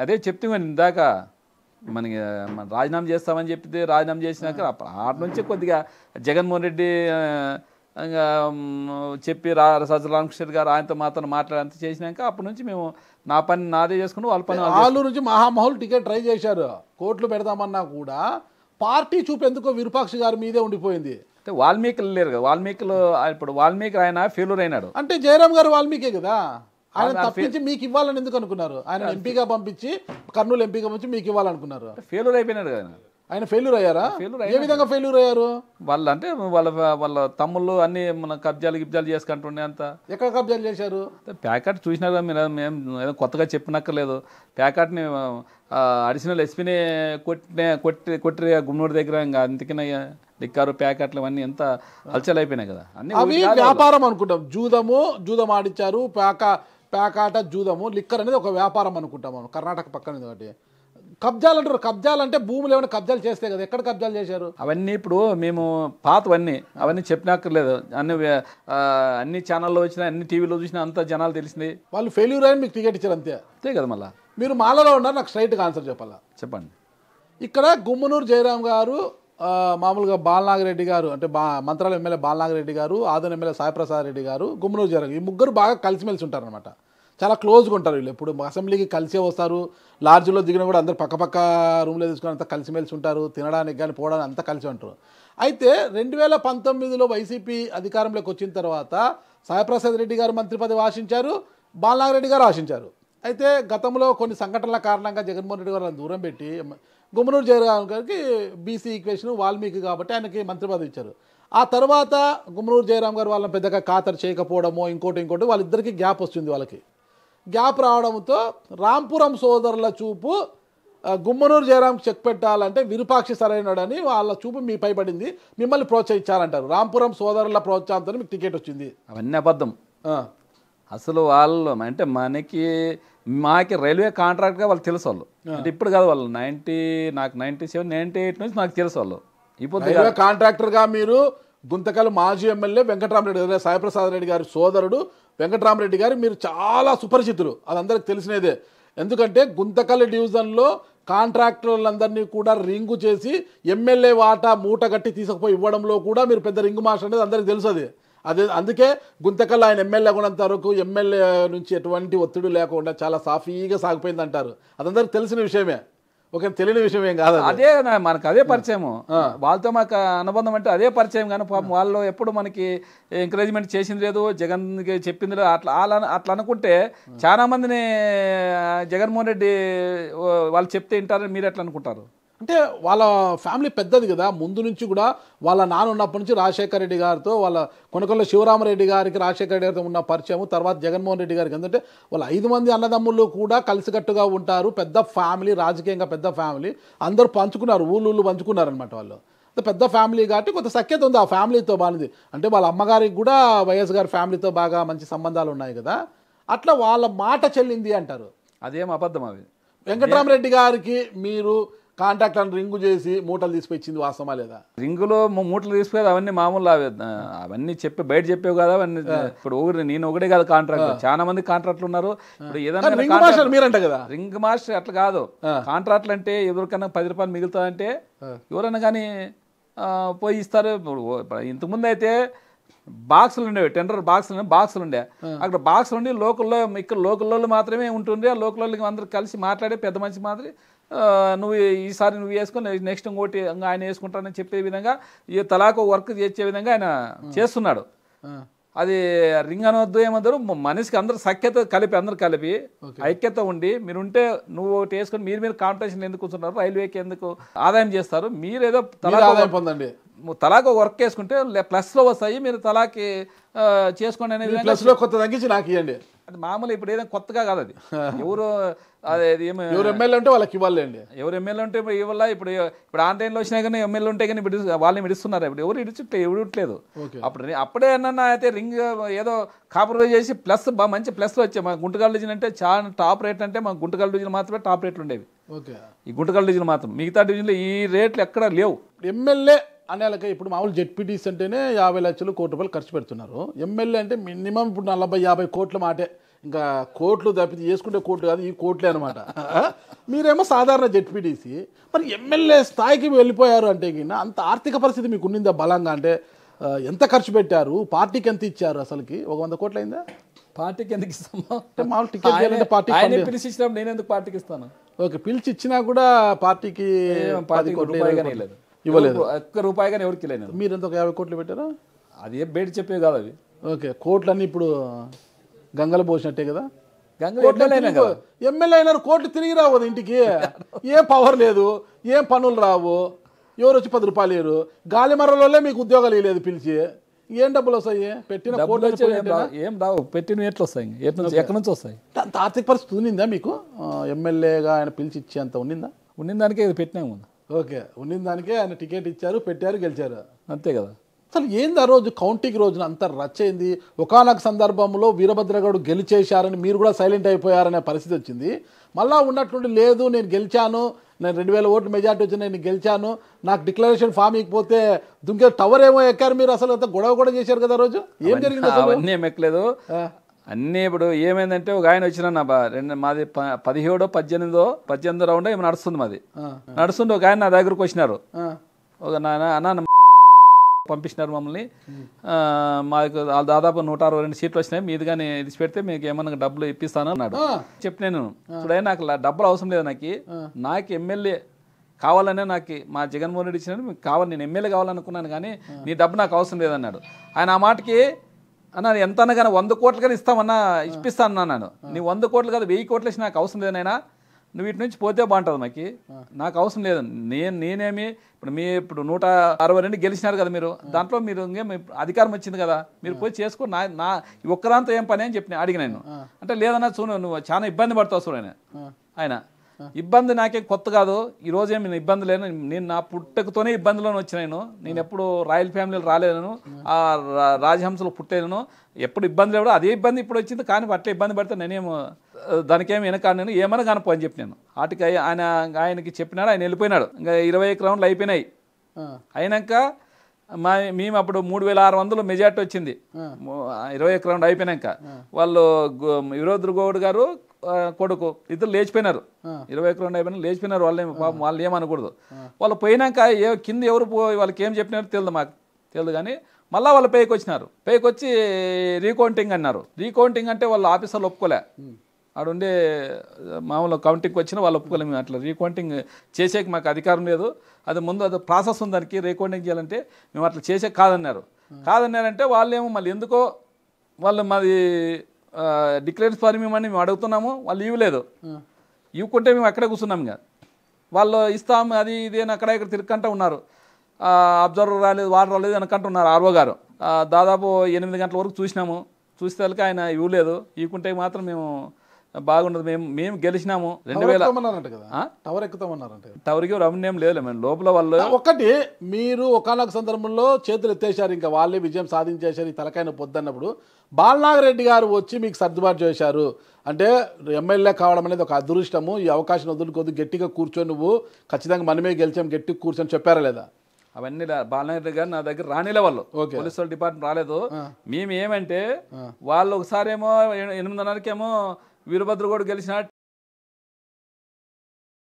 అదే చెప్తే ఇందాక మనకి రాజీనామా చేస్తామని చెప్తే రాజీనామా చేసినాక ఆట నుంచి కొద్దిగా జగన్మోహన్ రెడ్డి ఇంకా చెప్పి సజ్జల రామకృష్ణ గారు ఆయనతో మాత్రం మాట్లాడంత చేసినాక అప్పటి నుంచి మేము నా పని నాదే చేసుకుంటూ వాళ్ళ పని ఆలూరు నుంచి మహామహుల్ టికెట్ ట్రై చేశారు, కోట్లు పెడదామన్నా కూడా పార్టీ చూపు ఎందుకో విరూపాక్ష గారి మీదే ఉండిపోయింది. అంటే వాల్మీకి లేరు కదా, వాల్మీకిలో ఇప్పుడు వాల్మీకి ఆయన ఫెయిల్యూర్ అయినాడు. అంటే జయరాం గారు వాల్మీకే కదా, ఆయన తప్పించి మీకు ఇవ్వాలని ఎందుకు అనుకున్నారు? ఆయన ఎంపీగా పంపించి కర్నూలు ఎంపీగా పంపించి మీకు ఇవ్వాలనుకున్నారు. ఫెయిల్యూర్ అయిపోయినాడు కదా ఆయన. ఫెయిల్యూర్ అయ్యారా? ఏ విధంగా ఫెయిల్యూర్ అయ్యారు? వాళ్ళు అంటే వాళ్ళ తమ్ముళ్ళు అన్ని మన గిబ్జాలు చేసుకుంటుండే. అంత ఎక్కడ కబ్జాలు చేశారు? ప్యాకెట్ చూసినా కదా మీరు, మేము ఏదో కొత్తగా చెప్పినక్కర్లేదు. ప్యాకెట్ని అడిషనల్ ఎస్పీని కొట్టి గుమ్మూరు దగ్గర ఇంకా అందుకనే లిక్కారు ప్యాకెట్లు అవన్నీ ఎంత హల్చల్ అయిపోయినాయి కదా. అవి వ్యాపారం అనుకుంటాం. జూదం ఆడిచ్చారు, ప్యాకాట జూదము, లిక్కర్ అనేది ఒక వ్యాపారం అనుకుంటాం మనం. కర్ణాటక పక్కన ఒకటి కబ్జాలు అంటారు. కబ్జాలు అంటే భూములు ఏమైనా కబ్జాలు చేస్తే కదా, ఎక్కడ కబ్జాలు చేశారు? అవన్నీ ఇప్పుడు మేము అవన్నీ చెప్పినక్కర్లేదు. అన్ని ఛానల్లో వచ్చినా, అన్ని టీవీలో చూసినా అంత జనాలు తెలిసింది. వాళ్ళు ఫెయిల్యూర్ అయిన మీకు టికెట్ ఇచ్చారు అంతే కదా. మళ్ళీ మీరు మాలలో ఉన్నారు, నాకు స్ట్రైట్గా ఆన్సర్ చెప్పాలా? చెప్పండి. ఇక్కడ గుమ్మనూరు జయరాం గారు, మామూలుగా బాలనాగిరెడ్డి గారు అంటే మంత్రాల ఎమ్మెల్యే బాలనాగిరెడ్డి గారు, ఆదోని ఎమ్మెల్యే సాయిప్రసాద్ రెడ్డి గారు, గుమ్మనూరు జయరాం, ఈ ముగ్గురు బాగా కలిసిమెలిసి ఉంటారనమాట. చాలా క్లోజ్గా ఉంటారు వీళ్ళు. ఎప్పుడు అసెంబ్లీకి కలిసే వస్తారు, లాడ్జ్లో దిగిన కూడా అందరు పక్క రూమ్లో తీసుకొని అంతా కలిసిమెలిసి ఉంటారు, తినడానికి కానీ పోవడానికి అంతా కలిసి ఉంటారు. అయితే 2019లో వైసీపీ అధికారంలోకి వచ్చిన తర్వాత సాయిప్రసాద్ రెడ్డి గారు మంత్రి పదవి ఆశించారు, బాలనాగిరెడ్డి గారు ఆశించారు. అయితే గతంలో కొన్ని సంఘటనల కారణంగా జగన్మోహన్ రెడ్డి గారు దూరం పెట్టి గుమ్మనూరు జయరాం గారికి బీసీ ఈక్వేషన్ వాల్మీకి కాబట్టి ఆయనకి మంత్రి పదవి ఇచ్చారు. ఆ తర్వాత గుమ్మనూరు జయరాం గారు వాళ్ళని పెద్దగా ఖాతరు చేయకపోవడమో ఇంకోటి వాళ్ళిద్దరికీ గ్యాప్ వస్తుంది. వాళ్ళకి గ్యాప్ రావడంతో రాంపురం సోదరుల చూపు గుమ్మనూరు జయరాంకి చెక్ పెట్టాలంటే విరూపాక్షి సరైనడని వాళ్ళ చూపు మీ పై పడింది, మిమ్మల్ని ప్రోత్సహించాలంటారు. రాంపురం సోదరుల ప్రోత్సాహంతో మీకు టికెట్ వచ్చింది. అవన్నీ అబద్ధం. అసలు వాళ్ళు అంటే మాకి రైల్వే కాంట్రాక్ట్గా వాళ్ళు తెలుసు. వాళ్ళు అంటే ఇప్పుడు కాదు, వాళ్ళు నాకు 97, 98 నుంచి నాకు తెలుసు. వాళ్ళు ఇప్పుడు రైల్వే కాంట్రాక్టర్గా మీరు గుంతకల్ మాజీ ఎమ్మెల్యే వెంకటరామరెడ్డి గారు, సాయిప్రసాద్ రెడ్డి గారి సోదరుడు వెంకటరామరెడ్డి గారు మీరు చాలా సుపరిచితులు, అది అందరికి తెలిసినదే. ఎందుకంటే గుంతకల్ డివిజన్లో కాంట్రాక్టర్లందరినీ కూడా రింగు చేసి ఎమ్మెల్యే వాటా మూట కట్టి తీసుకుపోయి ఇవ్వడంలో కూడా మీరు పెద్ద రింగు మాస్టర్ అనేది అందరికి తెలుసు. అదే అందుకే గుంతకల్ ఆయన ఎమ్మెల్యే ఉన్నంత వరకు ఎమ్మెల్యే నుంచి ఎటువంటి ఒత్తిడి లేకుండా చాలా సాఫీగా సాగిపోయింది అంటారు. అదందరికి తెలిసిన విషయమే, ఒక తెలియని విషయం ఏం కాదు. అదే మనకు అదే పరిచయం, వాళ్ళతో మాకు అనుబంధం అంటే అదే పరిచయం. కానీ పాపం వాళ్ళు ఎప్పుడు మనకి ఎంకరేజ్మెంట్ చేసింది లేదు, జగన్కి చెప్పింది లేదు. అట్లా అనుకుంటే చాలా మందిని జగన్మోహన్ రెడ్డి వాళ్ళు చెప్తే వింటారని మీరు ఎట్లా అనుకుంటారు? అంటే వాళ్ళ ఫ్యామిలీ పెద్దది కదా, ముందు నుంచి కూడా వాళ్ళ నాన్న ఉన్నప్పటి నుంచి రాజశేఖర రెడ్డి గారితో, వాళ్ళ కొనకొల్ల శివరామరెడ్డి గారికి రాజశేఖర రెడ్డి గారితో ఉన్న పరిచయం, తర్వాత జగన్మోహన్ రెడ్డి గారికి. ఎందుకంటే వాళ్ళ 5 మంది అన్నదమ్ముళ్ళు కూడా కలిసికట్టుగా ఉంటారు, పెద్ద ఫ్యామిలీ, రాజకీయంగా పెద్ద ఫ్యామిలీ, అందరూ పంచుకున్నారు, ఊళ్ళు పంచుకున్నారు అనమాట. వాళ్ళు పెద్ద ఫ్యామిలీ కాబట్టి కొంత సఖ్యత ఉంది ఆ ఫ్యామిలీతో బాగుంది. అంటే వాళ్ళ అమ్మగారికి కూడా వైఎస్ గారి ఫ్యామిలీతో బాగా మంచి సంబంధాలు ఉన్నాయి కదా, అట్లా వాళ్ళ మాట చెల్లింది అంటారు. అదేం అబద్ధం. అవి వెంకటరామరెడ్డి గారికి మీరు కాంట్రాక్టర్ రింగు చేసి మూటలు తీసుకొచ్చింది వాస్తవమా లేదా? రింగులో మూటలు తీసుకుపోయేది అవన్నీ మామూలు అవన్నీ బయట చెప్పేవి కదా అవన్నీ. ఇప్పుడు నేను ఒకటే కాదు కాంట్రాక్టర్, చాలా మంది కాంట్రాక్ట్లు ఉన్నారు. ఇప్పుడు ఏదైనా మీరంట కదా రింగ్ మాస్టర్ అట్లా కాదు. కాంట్రాక్ట్లు అంటే ఎవరికైనా 10 రూపాయలు మిగులుతుందంటే ఎవరైనా కానీ పోయి ఇస్తారు. ఇంతకుముందు అయితే బాక్సులు ఉండేవి, టెండర్ బాక్సులు ఉండే. అక్కడ బాక్సులు ఉండి ఇక్కడ లోకల్లో మాత్రమే ఉంటుండే. ఆ లోకల్లోకి అందరూ కలిసి మాట్లాడే పెద్ద మనిషి మాదిరి నువ్వు ఈసారి నువ్వు వేసుకొని నెక్స్ట్ ఇంకోటి ఆయన వేసుకుంటానని చెప్పే విధంగా ఈ తలాకు వర్క్ చేసే విధంగా ఆయన చేస్తున్నాడు. అది రింగ్ అనవద్దు ఏమద్దరు, మనిషికి అందరూ సఖ్యత కలిపి అందరు కలిపి ఐక్యత ఉండి మీరుంటే నువ్వు ఒకటి వేసుకొని మీరు కాంపిటీషన్ ఎందుకు కూర్చున్నారు, రైల్వేకి ఎందుకు ఆదాయం చేస్తారు, మీరేదో తలాకు వర్క్ వేసుకుంటే ప్లస్లో వస్తాయి, మీరు తలాకి చేసుకోండి అనే విధంగా కొత్త తగ్గించి నాకు ఇవ్వండి. అది మామూలు ఇప్పుడు ఏదైనా కొత్తగా కాదు. అది ఎవరు అది ఎవరు ఎమ్మెల్యే ఉంటే వాళ్ళకి ఇవ్వాలండి. ఎవరు ఎమ్మెల్యే ఉంటే ఇవ్వాల. ఇప్పుడు ఆన్లైన్లో వచ్చినా కానీ ఎమ్మెల్యే ఉంటే కానీ వాళ్ళని విడుస్తున్నారు. ఇప్పుడు ఎవరు ఇవ్వట్లేదు. అప్పుడే అన్న అయితే రింగ్ ఏదో కాంప్రమైజ్ చేసి ప్లస్ మంచి ప్లస్లో వచ్చాయి. మా గుంటకల్ డివిజన్ అంటే చాలా టాప్ రేట్ అంటే మా గుంటకల్ డివిజన్ మాత్రమే టాప్ రేట్లు ఉండేవి. ఈ గుంటకల్ డివిజన్ మాత్రం, మిగతా డివిజన్లో ఈ రేట్లు ఎక్కడ లేవు. ఎమ్మెల్యే అనేలాగా ఇప్పుడు మామూలు జెడ్పీటీసీ అంటేనే 50 లక్షలు కోటి రూపాయలు ఖర్చు పెడుతున్నారు. ఎమ్మెల్యే అంటే మినిమం ఇప్పుడు 40-50 కోట్ల మాటే. ఇంకా కోట్లు తప్పితే చేసుకుంటే కోట్లు కాదు, ఈ కోట్లే అనమాట. మీరేమో సాధారణ జెడ్పీటీసీ, మరి ఎమ్మెల్యే స్థాయికి వెళ్ళిపోయారు అంటే అంత ఆర్థిక పరిస్థితి మీకు ఉన్నిందా బలంగా? అంటే ఎంత ఖర్చు పెట్టారు, పార్టీకి ఎంత ఇచ్చారు? అసలుకి 100 కోట్లు అయిందా? పార్టీకి ఎందుకు ఇస్తాము? మామూలు టికెట్ పార్టీ పిలిచి ఇచ్చినప్పుడు నేను ఎందుకు పార్టీకి ఇస్తాను? ఓకే, పిలిచి ఇచ్చినా కూడా పార్టీకి 10 కోట్లు ఇవ్వలేదు, ఒక్క రూపాయి కానీ ఎవరికి లేదు. మీరు ఎంత 50 కోట్లు పెట్టారా? అది ఏ బయట చెప్పేవి కాదు అవి. ఓకే, కోట్లన్నీ ఇప్పుడు గంగలు పోసినట్టే కదా. ఎమ్మెల్యే అయినారు, కోట్లు తిరిగి రావు ఇంటికి. ఏం పవర్ లేదు, ఏం పనులు రావు, ఎవరు వచ్చి 10 రూపాయలు లేరు. గాలి మర్రలోనే మీకు ఉద్యోగాలు ఇవ్వలేదు పిలిచి. ఏం డబ్బులు వస్తాయి? పెట్టిన ఏం రావు, పెట్టిన ఎట్లా వస్తాయి? ఎక్కడి నుంచి వస్తాయి? అంత ఆర్థిక పరిస్థితి ఉన్నిందా మీకు? ఎమ్మెల్యేగా ఆయన పిలిచి ఇచ్చేంత ఉన్నిందా? ఉన్నదానికే పెట్టినాము. ఓకే, ఉన్నదానికే ఆయన టికెట్ ఇచ్చారు, పెట్టారు, గెలిచారు, అంతే కదా. అసలు ఏంది ఆ రోజు కౌంటింగ్ రోజున అంత రచ్చయింది? ఒకానొక సందర్భంలో వీరభద్రగౌడ్ గెలిచేశారని మీరు కూడా సైలెంట్ అయిపోయారనే పరిస్థితి వచ్చింది. మళ్ళా ఉన్నట్టుండి లేదు నేను గెలిచాను, నేను 2000 ఓట్లు మెజార్టీ వచ్చి నేను గెలిచాను, నాకు డిక్లరేషన్ ఫామ్ ఇకపోతే దుంకే టవర్ ఏమో ఎక్కారు మీరు. అసలు అంతా గొడవ కూడా చేశారు కదా రోజు. ఏం జరిగింది? అవన్నీ ఏం ఎక్కలేదు అన్నీ. ఇప్పుడు ఏమైందంటే ఒక ఆయన వచ్చిన మాది 17 రౌండ్ ఏమో నడుస్తుంది, మాది నడుస్తుంది. ఒక ఆయన నా దగ్గరకు వచ్చినారు, ఒక అన్న పంపించినారు మమ్మల్ని, మాకు దాదాపు 162 సీట్లు వచ్చినాయి, మీది కానీ ఇది పెడితే మీకు ఏమన్నా డబ్బులు ఇప్పిస్తాను అన్నాడు. చెప్పి నేను ఇప్పుడైనా నాకు డబ్బులు అవసరం లేదు, నాకు ఎమ్మెల్యే కావాలనే, నాకు మా జగన్మోహన్ రెడ్డి ఇచ్చినట్టు మీకు కావాలి, నేను ఎమ్మెల్యే కావాలనుకున్నాను కానీ నీ డబ్బు నాకు అవసరం లేదన్నాడు. ఆయన ఆ మాటకి అన్న ఎంత అన్నా కానీ 100 కోట్లు కానీ ఇస్తామన్నా ఇప్పిస్తాను అన్నాను. నీ 100 కోట్లు కాదు 1000 కోట్లు ఇచ్చి నాకు అవసరం లేదైనా, నువ్వు వీటి నుంచి పోతే బాగుంటుంది, నాకు అవసరం లేదు. నేనేమి ఇప్పుడు 162 గెలిచినారు కదా మీరు, దాంట్లో మీరు ఇంకేం అధికారం వచ్చింది కదా, మీరు పోయి చేసుకో, నా ఒక్కదాంతో ఏం పని అని చెప్పి అడిగిన నేను. అంటే లేదన్నా చూడు నువ్వు చాలా ఇబ్బంది పడతావు చూడు ఆయన ఇబ్బంది నాకేం కొత్త కాదు, ఈ రోజు ఏమి ఇబ్బంది లేను, నేను నా పుట్టకతోనే ఇబ్బందిలోనే వచ్చినాను, నేను ఎప్పుడు రాయల్ ఫ్యామిలీలో రాలేను, ఆ రాజహంసలో పుట్టాను, ఎప్పుడు ఇబ్బంది లేవు, అదే ఇబ్బంది ఇప్పుడు వచ్చింది, కానీ అట్లా ఇబ్బంది పడితే నేనేమో దానికేమి వెనక నేను ఏమన్నా కనుపో అని చెప్పి నేను వాటికి ఆయనకి చెప్పినాడు. ఆయన వెళ్ళిపోయినాడు. ఇంకా 21 రౌండ్లు అయిపోయినాయి. అయినాక మేము అప్పుడు 3600 మెజార్టీ వచ్చింది. 21 రౌండ్ అయిపోయినాక వాళ్ళు వీరభద్ర గౌడ్ గారు కొడుకు ఇద్దరు లేచిపోయినారు. 21 రౌండ్ అయిపోయినా లేచిపోయినారు. వాళ్ళు ఏమనకూడదు. వాళ్ళు పోయినాక కింద ఎవరు వాళ్ళకి ఏం చెప్పినారో తెలియదు, మాకు తెలియదు. కానీ మళ్ళీ వాళ్ళు పైకి వచ్చినారు. పైకి వచ్చి రీకౌంటింగ్ అన్నారు. రీకౌంటింగ్ అంటే వాళ్ళు ఆఫీసర్లు ఒప్పుకోలే, ఆడుండే మామూలు కౌంటింగ్కి వచ్చిన వాళ్ళు ఒప్పుకోలేము. మేము అట్లా రీకౌంటింగ్ చేసేకి మాకు అధికారం లేదు, అది ముందు అది ప్రాసెస్ ఉంది, దానికి రీకౌంటింగ్ చేయాలంటే మేము అట్లా చేసే కాదన్నారు. కాదన్నారంటే వాళ్ళేమో మళ్ళీ ఎందుకో వాళ్ళు మాది డిక్లరేషన్ ఫార్మ్ ఇవ్వమని మేము అడుగుతున్నాము, వాళ్ళు ఇవ్వలేదు. ఇవ్వకుంటే మేము అక్కడే కూర్చున్నాం. ఇంకా వాళ్ళు ఇస్తాము అది ఇది అని అక్కడ ఇక్కడ తిరుక్కంటూ ఉన్నారు. అబ్జర్వర్ రాలేదు, వాటర్ రాలేదు అనుకుంటున్నారు ఆర్ఓ గారు. దాదాపు 8 గంటల వరకు చూసినాము. చూస్తే ఆయన ఇవ్వలేదు. ఇవ్వకుంటే మాత్రం మేము బాగుండదు, మేము గెలిచినాము 2000 టవర్ ఎక్కుతామన్నారంట. టవర్కి రమణ్యం లేదు మేము లోపల వాళ్ళు. ఒకటి మీరు ఒకనొక సందర్భంలో చేతులు ఎత్తేసారు, ఇంకా వాళ్ళే విజయం సాధించేశారు ఈ తలకాయన పొద్దన్నప్పుడు బాలనాగరెడ్డి గారు వచ్చి మీకు సర్దుబాటు చేశారు. అంటే ఎమ్మెల్యే కావడం అనేది ఒక అదృష్టము, ఈ అవకాశం వదులుకోదు, గట్టిగా కూర్చొని నువ్వు ఖచ్చితంగా మనమే గెలిచాం గట్టిగా కూర్చొని చెప్పారా లేదా? అవన్నీ బాలనాగరెడ్డి గారు నా దగ్గర రానిలే, వాళ్ళు పోలీసు వాళ్ళ డిపార్ట్మెంట్ రాలేదు. మేము ఏమంటే వాళ్ళు ఒకసారి ఏమో 8:30కేమో వీరభద్రగౌడ్ గెలిచిన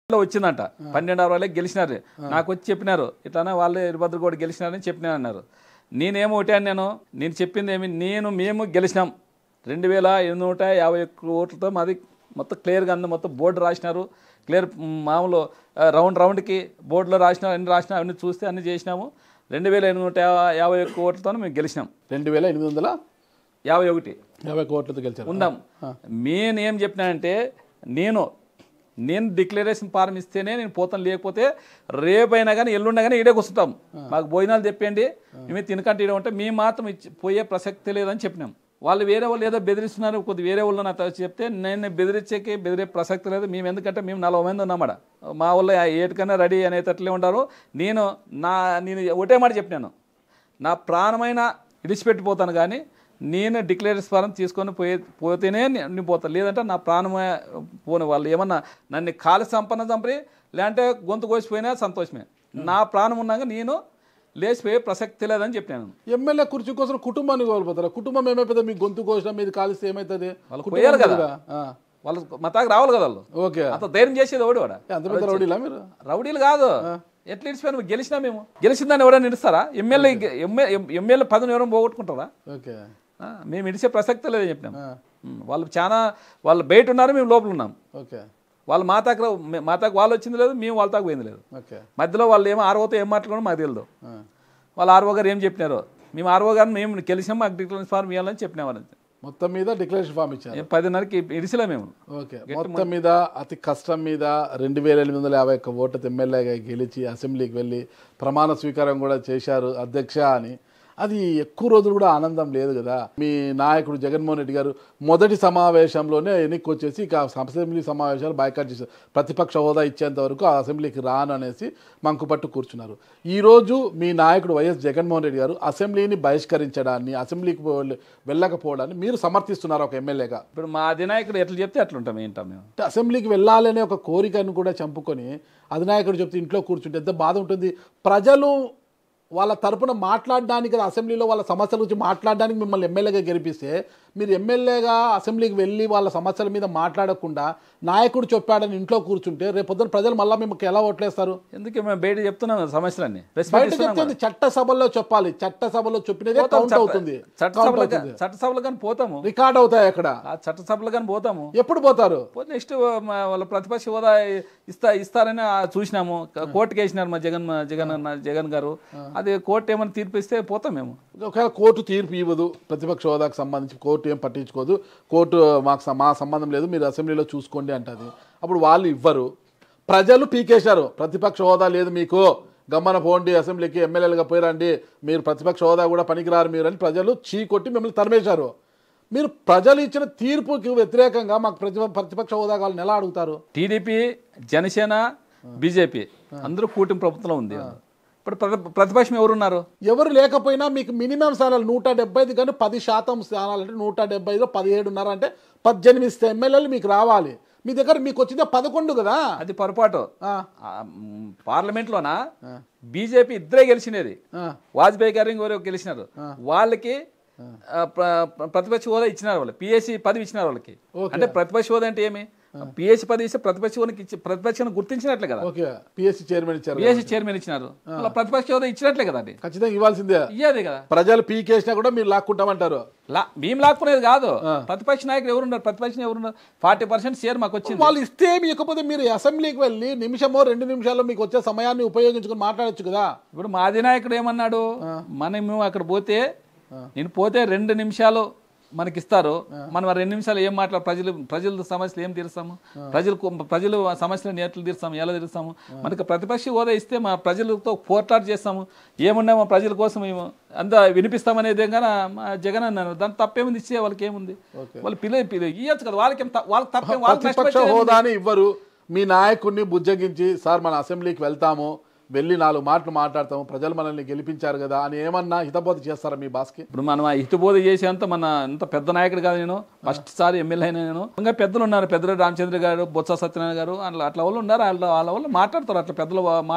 వచ్చిందంట, 12 వాళ్ళకి గెలిచినారు. నాకు వచ్చి చెప్పినారు ఇట్లానే వాళ్ళు వీరభద్రగౌడ్ గెలిచినారని చెప్పినారు అన్నారు. నేనేమో ఒకటే అని నేను చెప్పింది ఏమి, మేము గెలిచినాం 2851 ఓట్లతో. మాది మొత్తం క్లియర్గా అంది, మొత్తం బోర్డు రాసినారు క్లియర్, మామూలు రౌండ్కి బోర్డులో రాసినారు, అన్ని రాసినా అన్ని చూస్తే అన్ని చేసినాము. 2851 ఓట్లతో మేము గెలిచినాం. 2851 ఓట్లతో గెలిచారు. ఉందాం. నేనేం చెప్పినానంటే నేను డిక్లరేషన్ ఫారం ఇస్తేనే నేను పోతాను, లేకపోతే రేపైనా కానీ ఎల్లుండా కానీ ఈడే కూర్చుంటాం, మాకు భోజనాలు తెప్పండి, మేము తినకంటే ఈడే ఉంటే మేము మాత్రం పోయే ప్రసక్తి లేదని చెప్పినాం. వాళ్ళు వేరే వాళ్ళు ఏదో బెదిరిస్తున్నారు, కొద్ది వేరే వాళ్ళు నాకు చెప్తే నేను బెదిరే ప్రసక్తి లేదు. మేము ఎందుకంటే మేము 40 మంది ఉన్నామడ, మా వాళ్ళు ఏటికన్నా రెడీ అనేటట్లే ఉంటారు. నేను ఒకటే మాట చెప్పినాను, నా ప్రాణమైన ఇడిచిపెట్టిపోతాను, కానీ నేను డిక్లరేషన్ ఫారం తీసుకొని పోతేనే నేను పోతాను, లేదంటే నా ప్రాణమే పోను. వాళ్ళు ఏమన్నా నన్ను కాలి చంపరి లేదంటే గొంతు కోసిపోయినా సంతోషమే, నా ప్రాణం ఉన్నాక నేను లేచిపోయే ప్రసక్తి లేదని చెప్పాను. ఎమ్మెల్యే కుర్చీ కోసం కుటుంబాన్ని కోల్పోతారా? కుటుంబం ఏమైపోతుంది? మీ గొంతు కోసిన మీద కాలిస్తే ఏమవుతుంది? వాళ్ళు పోయారు కదా, వాళ్ళు మతాకు రావాలి కదా వాళ్ళు. ఓకే, అంత ధైర్యం చేసేది ఓడి వాడ. అంత పెద్ద రౌడీలా మీరు? రౌడీలు కాదు, ఎట్లా ఇడిచిపోయినా గెలిచినా మేము గెలిచిందని ఎవరైనా ఇడుస్తారా? ఎమ్మెల్యే పదవిని ఎవరైనా పోగొట్టుకుంటారా? ఓకే, మేము ఇడిచే ప్రసక్తి లేదని చెప్పినాం. వాళ్ళు బయట ఉన్నారు, మేము లోపల ఉన్నాం. ఓకే, వాళ్ళు మాతాకు వాళ్ళు వచ్చింది లేదు, మేము వాళ్ళ తాకు పోయింది లేదు. మధ్యలో వాళ్ళు ఏమో ఆర్ఓతో ఏం మాట్లాడడం మాకు తెలియదు. వాళ్ళు ఆర్ఓ గారు ఏం చెప్పినారో, మేము ఆర్ఓ గారిని మేము గెలిచాం, మాకు డిక్లరేషన్ ఫార్మ్ ఇవ్వాలని చెప్పినామని. మొత్తం మీద డిక్లరేషన్ ఫామ్ ఇచ్చారు 10:30కి ఇడిసిలా మేము. ఓకే, మొత్తం మీద అతి కష్టం మీద 2851 ఓట్లతో ఎమ్మెల్యేగా గెలిచి అసెంబ్లీకి వెళ్ళి ప్రమాణ స్వీకారం కూడా చేశారు అధ్యక్ష అని. అది ఎక్కువ రోజులు కూడా ఆనందం లేదు కదా. మీ నాయకుడు జగన్మోహన్ రెడ్డి గారు మొదటి సమావేశంలోనే ఎన్నిక వచ్చేసి ఇక అసెంబ్లీ సమావేశాలు బాయ్కాట్ చేశారు, ప్రతిపక్ష హోదా ఇచ్చేంత వరకు ఆ అసెంబ్లీకి రాను అనేసి మంకుపట్టు కూర్చున్నారు. ఈరోజు మీ నాయకుడు వైఎస్ జగన్మోహన్ రెడ్డి గారు అసెంబ్లీని బహిష్కరించడాన్ని, అసెంబ్లీకి వెళ్ళకపోవడాన్ని మీరు సమర్థిస్తున్నారు ఒక ఎమ్మెల్యేగా. ఇప్పుడు మా అధినాయకుడు ఎట్లా చెప్తే అట్లుంటాం, ఏంటాం మేము. అసెంబ్లీకి వెళ్ళాలనే ఒక కోరికను కూడా చంపుకొని అధినాయకుడు చెప్తే ఇంట్లో కూర్చుంటే ఎంత బాధ ఉంటుంది. ప్రజలు వాళ్ళ తరపున మాట్లాడడానికి, అసెంబ్లీలో వాళ్ళ సమస్యల గురించి మాట్లాడడానికి మిమ్మల్ని ఎమ్మెల్యేగా గెలిపిస్తే మీరు ఎమ్మెల్యేగా అసెంబ్లీకి వెళ్ళి వాళ్ళ సమస్యల మీద మాట్లాడకుండా నాయకుడు చెప్పాడని ఇంట్లో కూర్చుంటే రేపు పొద్దున ప్రజలు మళ్ళీ మీకు ఎలా ఓట్లేస్తారు? ఎందుకు మేము బయట చెప్తున్నాం సమస్యలన్నీ, బయట చెప్తుంది చట్టసభలో చెప్పాలి, చట్టసభలో చెప్పినదే కౌంట్ అవుతుంది. చట్టసభలు కానీ పోతాము, రికార్డ్ అవుతాయి అక్కడ. చట్టసభలు కానీ పోతాము. ఎప్పుడు పోతారు? నెక్స్ట్ వాళ్ళ ప్రతిపక్ష హోదా ఇస్తారని చూసినాము, కోర్టుకి వేసినారు మా జగన్ గారు. అది కోర్టు ఏమైనా తీర్పు ఇస్తే పోతాం మేము. ఒకవేళ కోర్టు తీర్పు ఇవ్వదు, ప్రతిపక్ష హోదాకు సంబంధించి కోర్టు ఏం పట్టించుకోదు, కోర్టు మా సంబంధం లేదు, మీరు అసెంబ్లీలో చూసుకోండి అంటది, అప్పుడు వాళ్ళు ఇవ్వరు. ప్రజలు పీకేశారు, ప్రతిపక్ష హోదా లేదు మీకు, గమ్మన పోండి, అసెంబ్లీకి ఎమ్మెల్యేలుగా పోయిరండి, మీరు ప్రతిపక్ష హోదా కూడా పనికిరారు మీరు అని ప్రజలు చీకొట్టి మిమ్మల్ని తరిమేశారు. మీరు ప్రజలు ఇచ్చిన తీర్పుకి వ్యతిరేకంగా మాకు ప్రతిపక్ష హోదా కావాలని ఎలా అడుగుతారు? టీడీపీ, జనసేన, బీజేపీ అందరూ కూటమి ప్రభుత్వంలో ఉంది. ఇప్పుడు ప్రతిపక్షం ఎవరున్నారు? ఎవరు లేకపోయినా మీకు మినిమం స్థానాలు 175 కానీ 10% స్థానాలు అంటే 175లో 17 ఉన్నారంటే 18 ఎమ్మెల్యేలు మీకు రావాలి. మీ దగ్గర మీకు వచ్చిందే 11 కదా. అది పొరపాటు. పార్లమెంట్లోనా బీజేపీ ఇద్దరే గెలిచినది, వాజ్పేయి గారు ఇంకొకరు గెలిచినారు. వాళ్ళకి ప్రతిపక్ష హోదా ఇచ్చినారు, వాళ్ళు పిఎస్సి పదవి ఇచ్చినారు వాళ్ళకి. అంటే ప్రతిపక్ష హోదా అంటే ఏమి? పిఎస్సి పదవి ఇస్తే ప్రతిపక్షాన్ని గుర్తించినట్లే కదా. పిఎస్సి చైర్మన్ ఇచ్చారు, పిఎస్సి చైర్మన్ ఇచ్చినారు, ప్రతిపక్ష హోదా ఇచ్చినట్లే కదా. అది ఖచ్చితంగా ఇవ్వాల్సిందే, ఇయ్యేది కదా. ప్రజలు పీకేసినా కూడా మీరు లాక్కుంటామంటారు. మేము లాక్కునేది కాదు, ప్రతిపక్ష నాయకులు ఎవరున్నారు, ప్రతిపక్షం ఎవరున్నారు, 40% షేర్ మాకు వచ్చింది. వాళ్ళు ఇస్తే ఇకపోతే మీరు అసెంబ్లీకి వెళ్ళి నిమిషమో 2 నిమిషాల్లో మీకు వచ్చే సమయాన్ని ఉపయోగించుకుని మాట్లాడచ్చు కదా. ఇప్పుడు మా అధినాయకుడు ఏమన్నాడు, మనం అక్కడ పోతే నేను పోతే 2 నిమిషాలు మనకి ఇస్తారు. మనం 2 నిమిషాలు ఏం ప్రజల సమస్యలు ఏం తీరుస్తాము, ప్రజలు సమస్యలను ఎట్లా తీరుస్తాము, ఎలా తీరుస్తాము. మనకి ప్రతిపక్ష హోదా ఇస్తే మా ప్రజలతో పోరాటాలు చేస్తాము, ఏమున్నా మా ప్రజల కోసం మేము అంతా వినిపిస్తామనేది కానీ మా జగన్ అన్నారు. దాని తప్పేముంది, ఇచ్చే వాళ్ళకి ఏముంది, వాళ్ళు పిల్ల ఇవ్వచ్చు కదా, వాళ్ళకి తప్పే. ప్రతిపక్ష హోదాని ఇవ్వరు, మీ నాయకుడిని బుజ్జగించి సార్ మన అసెంబ్లీకి వెళ్తాము, వెళ్ళి 4 మాటలు మాట్లాడతాము, ప్రజలు మనల్ని గెలిపించారు కదా అని ఏమన్నా హితబోధ చేస్తారా మీ బాస్కి? ఇప్పుడు మనం ఆ హితబోధ చేసేంత ఇంత పెద్ద నాయకుడు కాదు నేను, ఫస్ట్ సారి ఎమ్మెల్యే అయినా నేను. ఇంకా పెద్దలు ఉన్నారు, పెద్దలు రామచంద్ర గారు, బొత్స సత్యనారాయణ గారు, అట్లా వాళ్ళు ఉన్నారు, వాళ్ళ వాళ్ళు మాట్లాడతారు. అట్లా పెద్దలు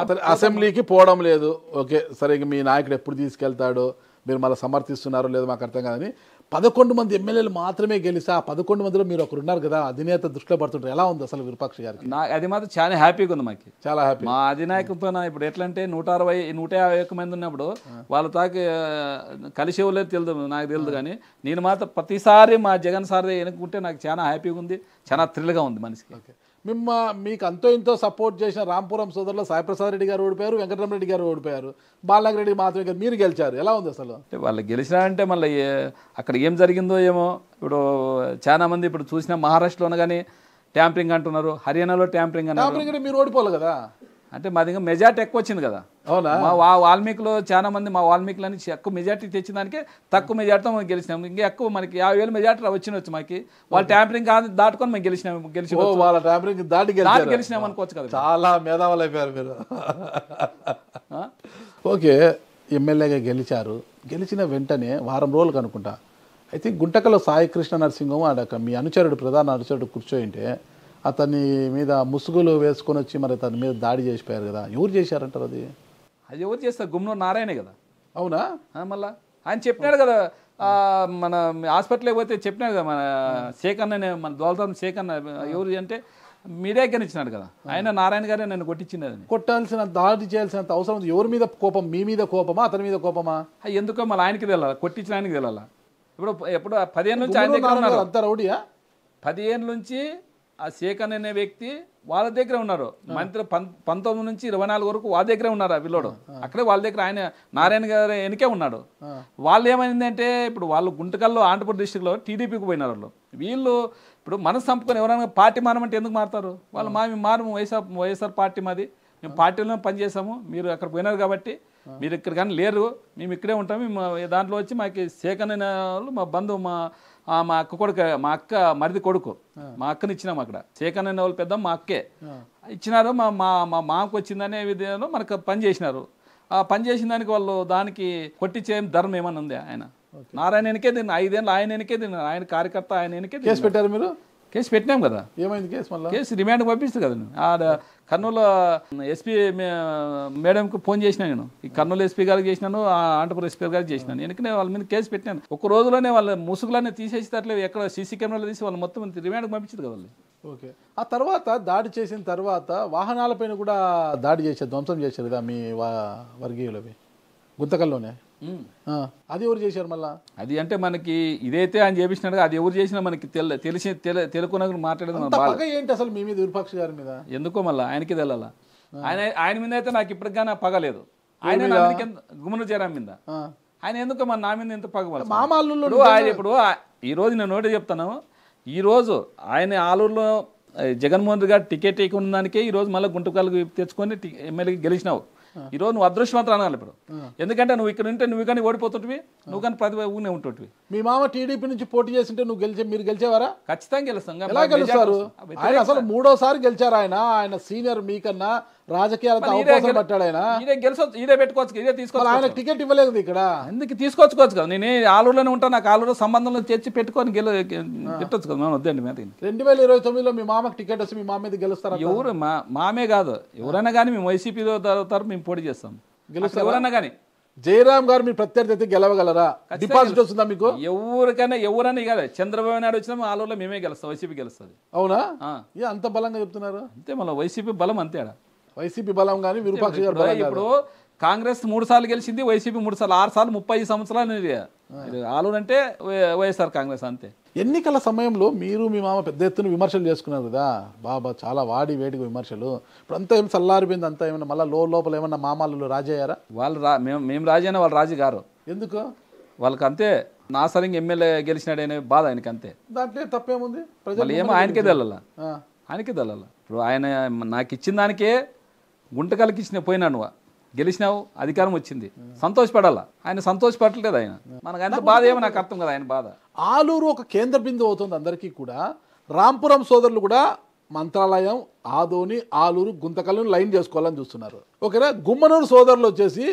అసెంబ్లీకి పోవడం లేదు, ఓకే సరే, ఇక మీ నాయకుడు ఎప్పుడు తీసుకెళ్తాడో, మీరు మళ్ళీ సమర్థిస్తున్నారో లేదో మాకు అర్థం కాదని 11 మంది ఎమ్మెల్యేలు మాత్రమే గెలిచి ఆ 11 మందిలో మీరు ఒకరు ఉన్నారు కదా, అధినేత దృష్టిలో పడుతుంటారు. ఎలా ఉంది అసలు విరూపాక్ష గారికి? అది మాత్రం చాలా హ్యాపీగా ఉంది, మాకు చాలా హ్యాపీ. మా అధినాయకులతో ఇప్పుడు ఎట్లా అంటే 160-150 మంది ఉన్నప్పుడు వాళ్ళ తాకి కలిసి ఇవ్వలేదు తెలియదు, నాకు తెలియదు. కానీ నేను మాత్రం ప్రతిసారి మా జగన్ సార్ ఎన్నుకుంటే నాకు చాలా హ్యాపీగా ఉంది, చాలా థ్రిల్గా ఉంది మనిషికి. ఓకే, మీకు అంతో ఇంతో సపోర్ట్ చేసిన రాంపురం సోదరులో సాయిప్రసాద్ రెడ్డి గారు ఓడిపోయారు, వెంకటరామరెడ్డి గారు ఓడిపోయారు, బాలనాగ రెడ్డి మాత్రమే గారు మీరు గెలిచారు. ఎలా ఉంది అసలు? అంటే వాళ్ళు గెలిచినారంటే మళ్ళీ అక్కడ ఏం జరిగిందో ఏమో. ఇప్పుడు చాలా మంది ఇప్పుడు చూసిన మహారాష్ట్రలోనే కానీ ట్యాంపరింగ్ అంటున్నారు, హర్యానాలో ట్యాంపరింగ్ అన్నారు. మీరు ఓడిపోవాలి కదా, అంటే మాది ఇంకా మెజార్టీ ఎక్కువ వచ్చింది కదా. అవునా? మా వాల్మీకిలో చాలా మంది మా వాల్మీకులని ఎక్కువ మెజార్టీ తెచ్చిన దానికే తక్కువ మెజార్టీతో మనం గెలిచినాము. ఇంకా ఎక్కువ మనకి 50,000 మెజార్టీ వచ్చినవచ్చు మాకి. వాళ్ళు ట్యాంపరింగ్ దాటుకొని మేము గెలిచినాం అనుకోవచ్చు కదా. చాలా మేధావులు అయిపోయారు మీరు. ఓకే, ఎమ్మెల్యేగా గెలిచారు, గెలిచిన వెంటనే వారం రోజులకు అనుకుంటా ఐ థింక్ గుంటకల్లో సాయి కృష్ణ నరసింహం ఆడక మీ అనుచరుడు, ప్రధాన అనుచరుడు కూర్చోయింటే అతని మీద ముసుగులు వేసుకొని వచ్చి మరి అతని మీద దాడి చేసిపోయారు కదా, ఎవరు చేశారంటారు? అది ఎవరు చేస్తారు? గుమ్మనూరు నారాయణే కదా. అవునా? మళ్ళా ఆయన చెప్పినాడు కదా, మన హాస్పిటల్కి పోతే చెప్పినాడు కదా, మన షేక్ అన్ననే, మన దోల్తాం షేక్ అన్న ఎవరు అంటే మీడియాకి ఇచ్చినాడు కదా, ఆయన నారాయణ గారే నన్ను కొట్టించింది. కొట్టాల్సిన, దాడి చేయాల్సినంత అవసరం ఉంది. ఎవరి మీద కోపం? మీ మీద కోపమా, అతని మీద కోపమా? ఎందుకో మళ్ళీ ఆయనకి తెలాలి, కొట్టించిన ఆయనకి తెలాల. ఎప్పుడు 10 ఏళ్ళ నుంచి ఆయన దగ్గర ఉన్నారు. అంత రౌడియా? 10 ఏళ్ళ నుంచి ఆ షేక్ అనే వ్యక్తి వాళ్ళ దగ్గర ఉన్నారు. మంత్రి 19 నుంచి 24 వరకు వాళ్ళ దగ్గరే ఉన్నారు. ఆ పిల్లోడు అక్కడే వాళ్ళ దగ్గర, ఆయన నారాయణ గారు వెనకే ఉన్నాడు. వాళ్ళు ఏమైందంటే ఇప్పుడు వాళ్ళు గుంటకల్లో ఆంధ్రప్రదేశ్ డిస్ట్రిక్ట్లో టీడీపీకి పోయినారు. వీళ్ళు ఇప్పుడు మనసు చంపుకొని ఎవరైనా పార్టీ మారమంటే ఎందుకు మారుతారు? వాళ్ళు మారు వైఎస్ఆర్ పార్టీ మాది, మేము పార్టీలో పనిచేసాము, మీరు అక్కడ పోయినారు కాబట్టి మీరు ఇక్కడ కానీ లేరు, మేము ఇక్కడే ఉంటాము. దాంట్లో వచ్చి మాకు షేక్ అనే వాళ్ళు మా బంధువు, మా అక్క కొడుకు, మా అక్క మరిది కొడుకు, మా అక్కని ఇచ్చినాము. అక్కడ షేక్ అనే వాళ్ళు పెద్ద మా అక్కే ఇచ్చినారు. మా మాకు వచ్చిందనే విధంగా మనకు పని చేసినారు. ఆ పని చేసిన దానికి వాళ్ళు దానికి కొట్టించే ధర్మం ఏమన్నా ఉంది? ఆయన నారాయణ ఎనికే తిన్న 5 ఏళ్ళు ఆయన ఎనికే తిన్నారు, ఆయన కార్యకర్త ఆయన ఎనికే. కేసు పెట్టారు మీరు? కేసు పెట్టినాం కదా. ఏమైంది కేసు? మళ్ళీ కేసు రిమాండ్ పంపిస్తుంది కదా. ఆడ కర్నూలు ఎస్పీ మేడంకి ఫోన్ చేసినా నేను, ఈ కర్నూలు ఎస్పీ గారికి చేసినాను, ఆంధ్రప్రదేశ్ ఎస్పీ గారికి చేసినాను. ఎందుకంటే వాళ్ళ మీద కేసు పెట్టినాను. ఒక రోజులోనే వాళ్ళ ముసుగులన్నీ తీసేసేటట్లేదు, ఎక్కడ సీసీ కెమెరాలు తీసి వాళ్ళు మొత్తం రిమాండ్కి పంపించింది కదా వాళ్ళు. ఓకే, ఆ తర్వాత దాడి చేసిన తర్వాత వాహనాలపైన కూడా దాడి చేశారు, ధ్వంసం చేశారు కదా మీ వర్గీయులవి గుంతకల్లోనే. అది ఎవరు చేశారు మళ్ళా? అది అంటే మనకి ఇదైతే ఆయన చేపించినాడు, అది ఎవరు చేసినా మనకి తెలుగున మాట్లాడేది ఏంటి అసలు మీ మీద, విరూపాక్ష గారి మీద ఎందుకో మళ్ళీ ఆయనకి తెలాల. ఆయన మీద అయితే నాకు ఇప్పటికి కానీ పగలేదు. ఆయన గుమ్మనూరు జయరాం మీద ఆయన ఎందుకో మన నా మీద ఎంత పగవాలి? ఆయన ఇప్పుడు ఈ రోజు నేను నోటి చెప్తాను, ఈ రోజు ఆయన ఆలూరులో జగన్మోహన్ రెడ్డి గారు టికెట్ ఇవ్వకున్న దానికే ఈ రోజు మళ్ళీ గుంటకాలకు తెచ్చుకొని ఎమ్మెల్యేకి గెలిచినావు. ఈ రోజు నువ్వు అదృష్టవంతులు అనాలి ఇప్పుడు, ఎందుకంటే నువ్వు ఇక్కడ ఉంటే నువ్వు కానీ ఓడిపోతుంటివి, నువ్వు కానీ ప్రతి ఊనే ఉంటుంటివి. మీ మామ టీడీపీ నుంచి పోటీ చేస్తుంటే మీరు గెలిచేవారా? ఖచ్చితంగా గెలుస్తాం. ఎలా గెలుస్తారు? ఆయన అసలు 3వ సారి గెలిచారు. ఆయన సీనియర్ మీకన్నా, రాజకీయాలతో అవకాశం పట్టాడు ఆయన. ఇదే పెట్టుకోవచ్చు, ఇదే తీసుకోవచ్చు. ఆయన టికెట్ ఇవ్వలేదు ఇక్కడ, ఎందుకు తీసుకోవచ్చు కదా? నేను ఆలూరులోనే ఉంటాను, నాకు ఆలూరు సంబంధంలో తెచ్చి పెట్టుకొని పెట్టచ్చు కదా. మనం వద్దండి మీద 2029లో మీ మామకు టికెట్ వస్తే మీ మామ మీద గెలుస్తారు. ఎవరు మామే కాదు, ఎవరైనా కానీ మేము వైసీపీ తరఫు మేము పోటీ చేస్తాం, గెలుస్తాం ఎవరైనా కానీ. జయరాం గారు మీ ప్రత్యర్థి అయితే గెలవగలరా? డిపాజిట్ వస్తుందా మీకు? ఎవరైనా కాదు, చంద్రబాబు నాయుడు వచ్చినా ఆలూరులో మేమే గెలుస్తాం, వైసీపీ గెలుస్తుంది. అవునా? అంత బలంగా చెప్తున్నారు? అంతే, మళ్ళీ వైసీపీ బలం అంతే. వైసీపీ బలం కానీ విరూపాక్ష గారు ఇప్పుడు కాంగ్రెస్ 3 సార్లు గెలిచింది, వైసీపీ 3 సార్లు, 6 సార్లు 30 సంవత్సరాలు. ఆలూరు అంటే వైఎస్ఆర్ కాంగ్రెస్ అంతే. ఎన్నికల సమయంలో మీరు మీ మామ పెద్ద ఎత్తున విమర్శలు చేసుకున్నారు కదా బాబా, చాలా వాడి వేడిగా విమర్శలు. ఇప్పుడు అంతా ఏం చల్లారిపోయింది, అంతా ఏమన్నా మళ్ళీ లోపల ఏమన్నా మామాలు రాజయ్యారా? వాళ్ళు మేము రాజైనా వాళ్ళు రాజు గారు. ఎందుకు? వాళ్ళకి అంతే, నాసరింగ్ ఎమ్మెల్యే గెలిచినాడనే బాధ ఆయనకి అంతే. దాంట్లో తప్పేముంది? మళ్ళీ ఏమో ఆయనకే తెల్లాల, ఆయనకే తెల్లాల. ఇప్పుడు ఆయన నాకు ఇచ్చిన దానికే గుంటకలకి ఇచ్చిన పోయినా నువ్వు గెలిచినావు, అధికారం వచ్చింది, సంతోషపడాలా. ఆయన సంతోషపడలేదు. ఆయన మనకు అంత బాధ ఏమో నాకు అర్థం కదా ఆయన బాధ. ఆలూరు ఒక కేంద్ర బిందువు అవుతుంది అందరికీ కూడా. రాంపురం సోదరులు కూడా మంత్రాలయం, ఆదోని, ఆలూరు, గుంతకల్లుని లైన్ చేసుకోవాలని చూస్తున్నారు. ఓకేనా? గుమ్మనూరు సోదరులు వచ్చేసి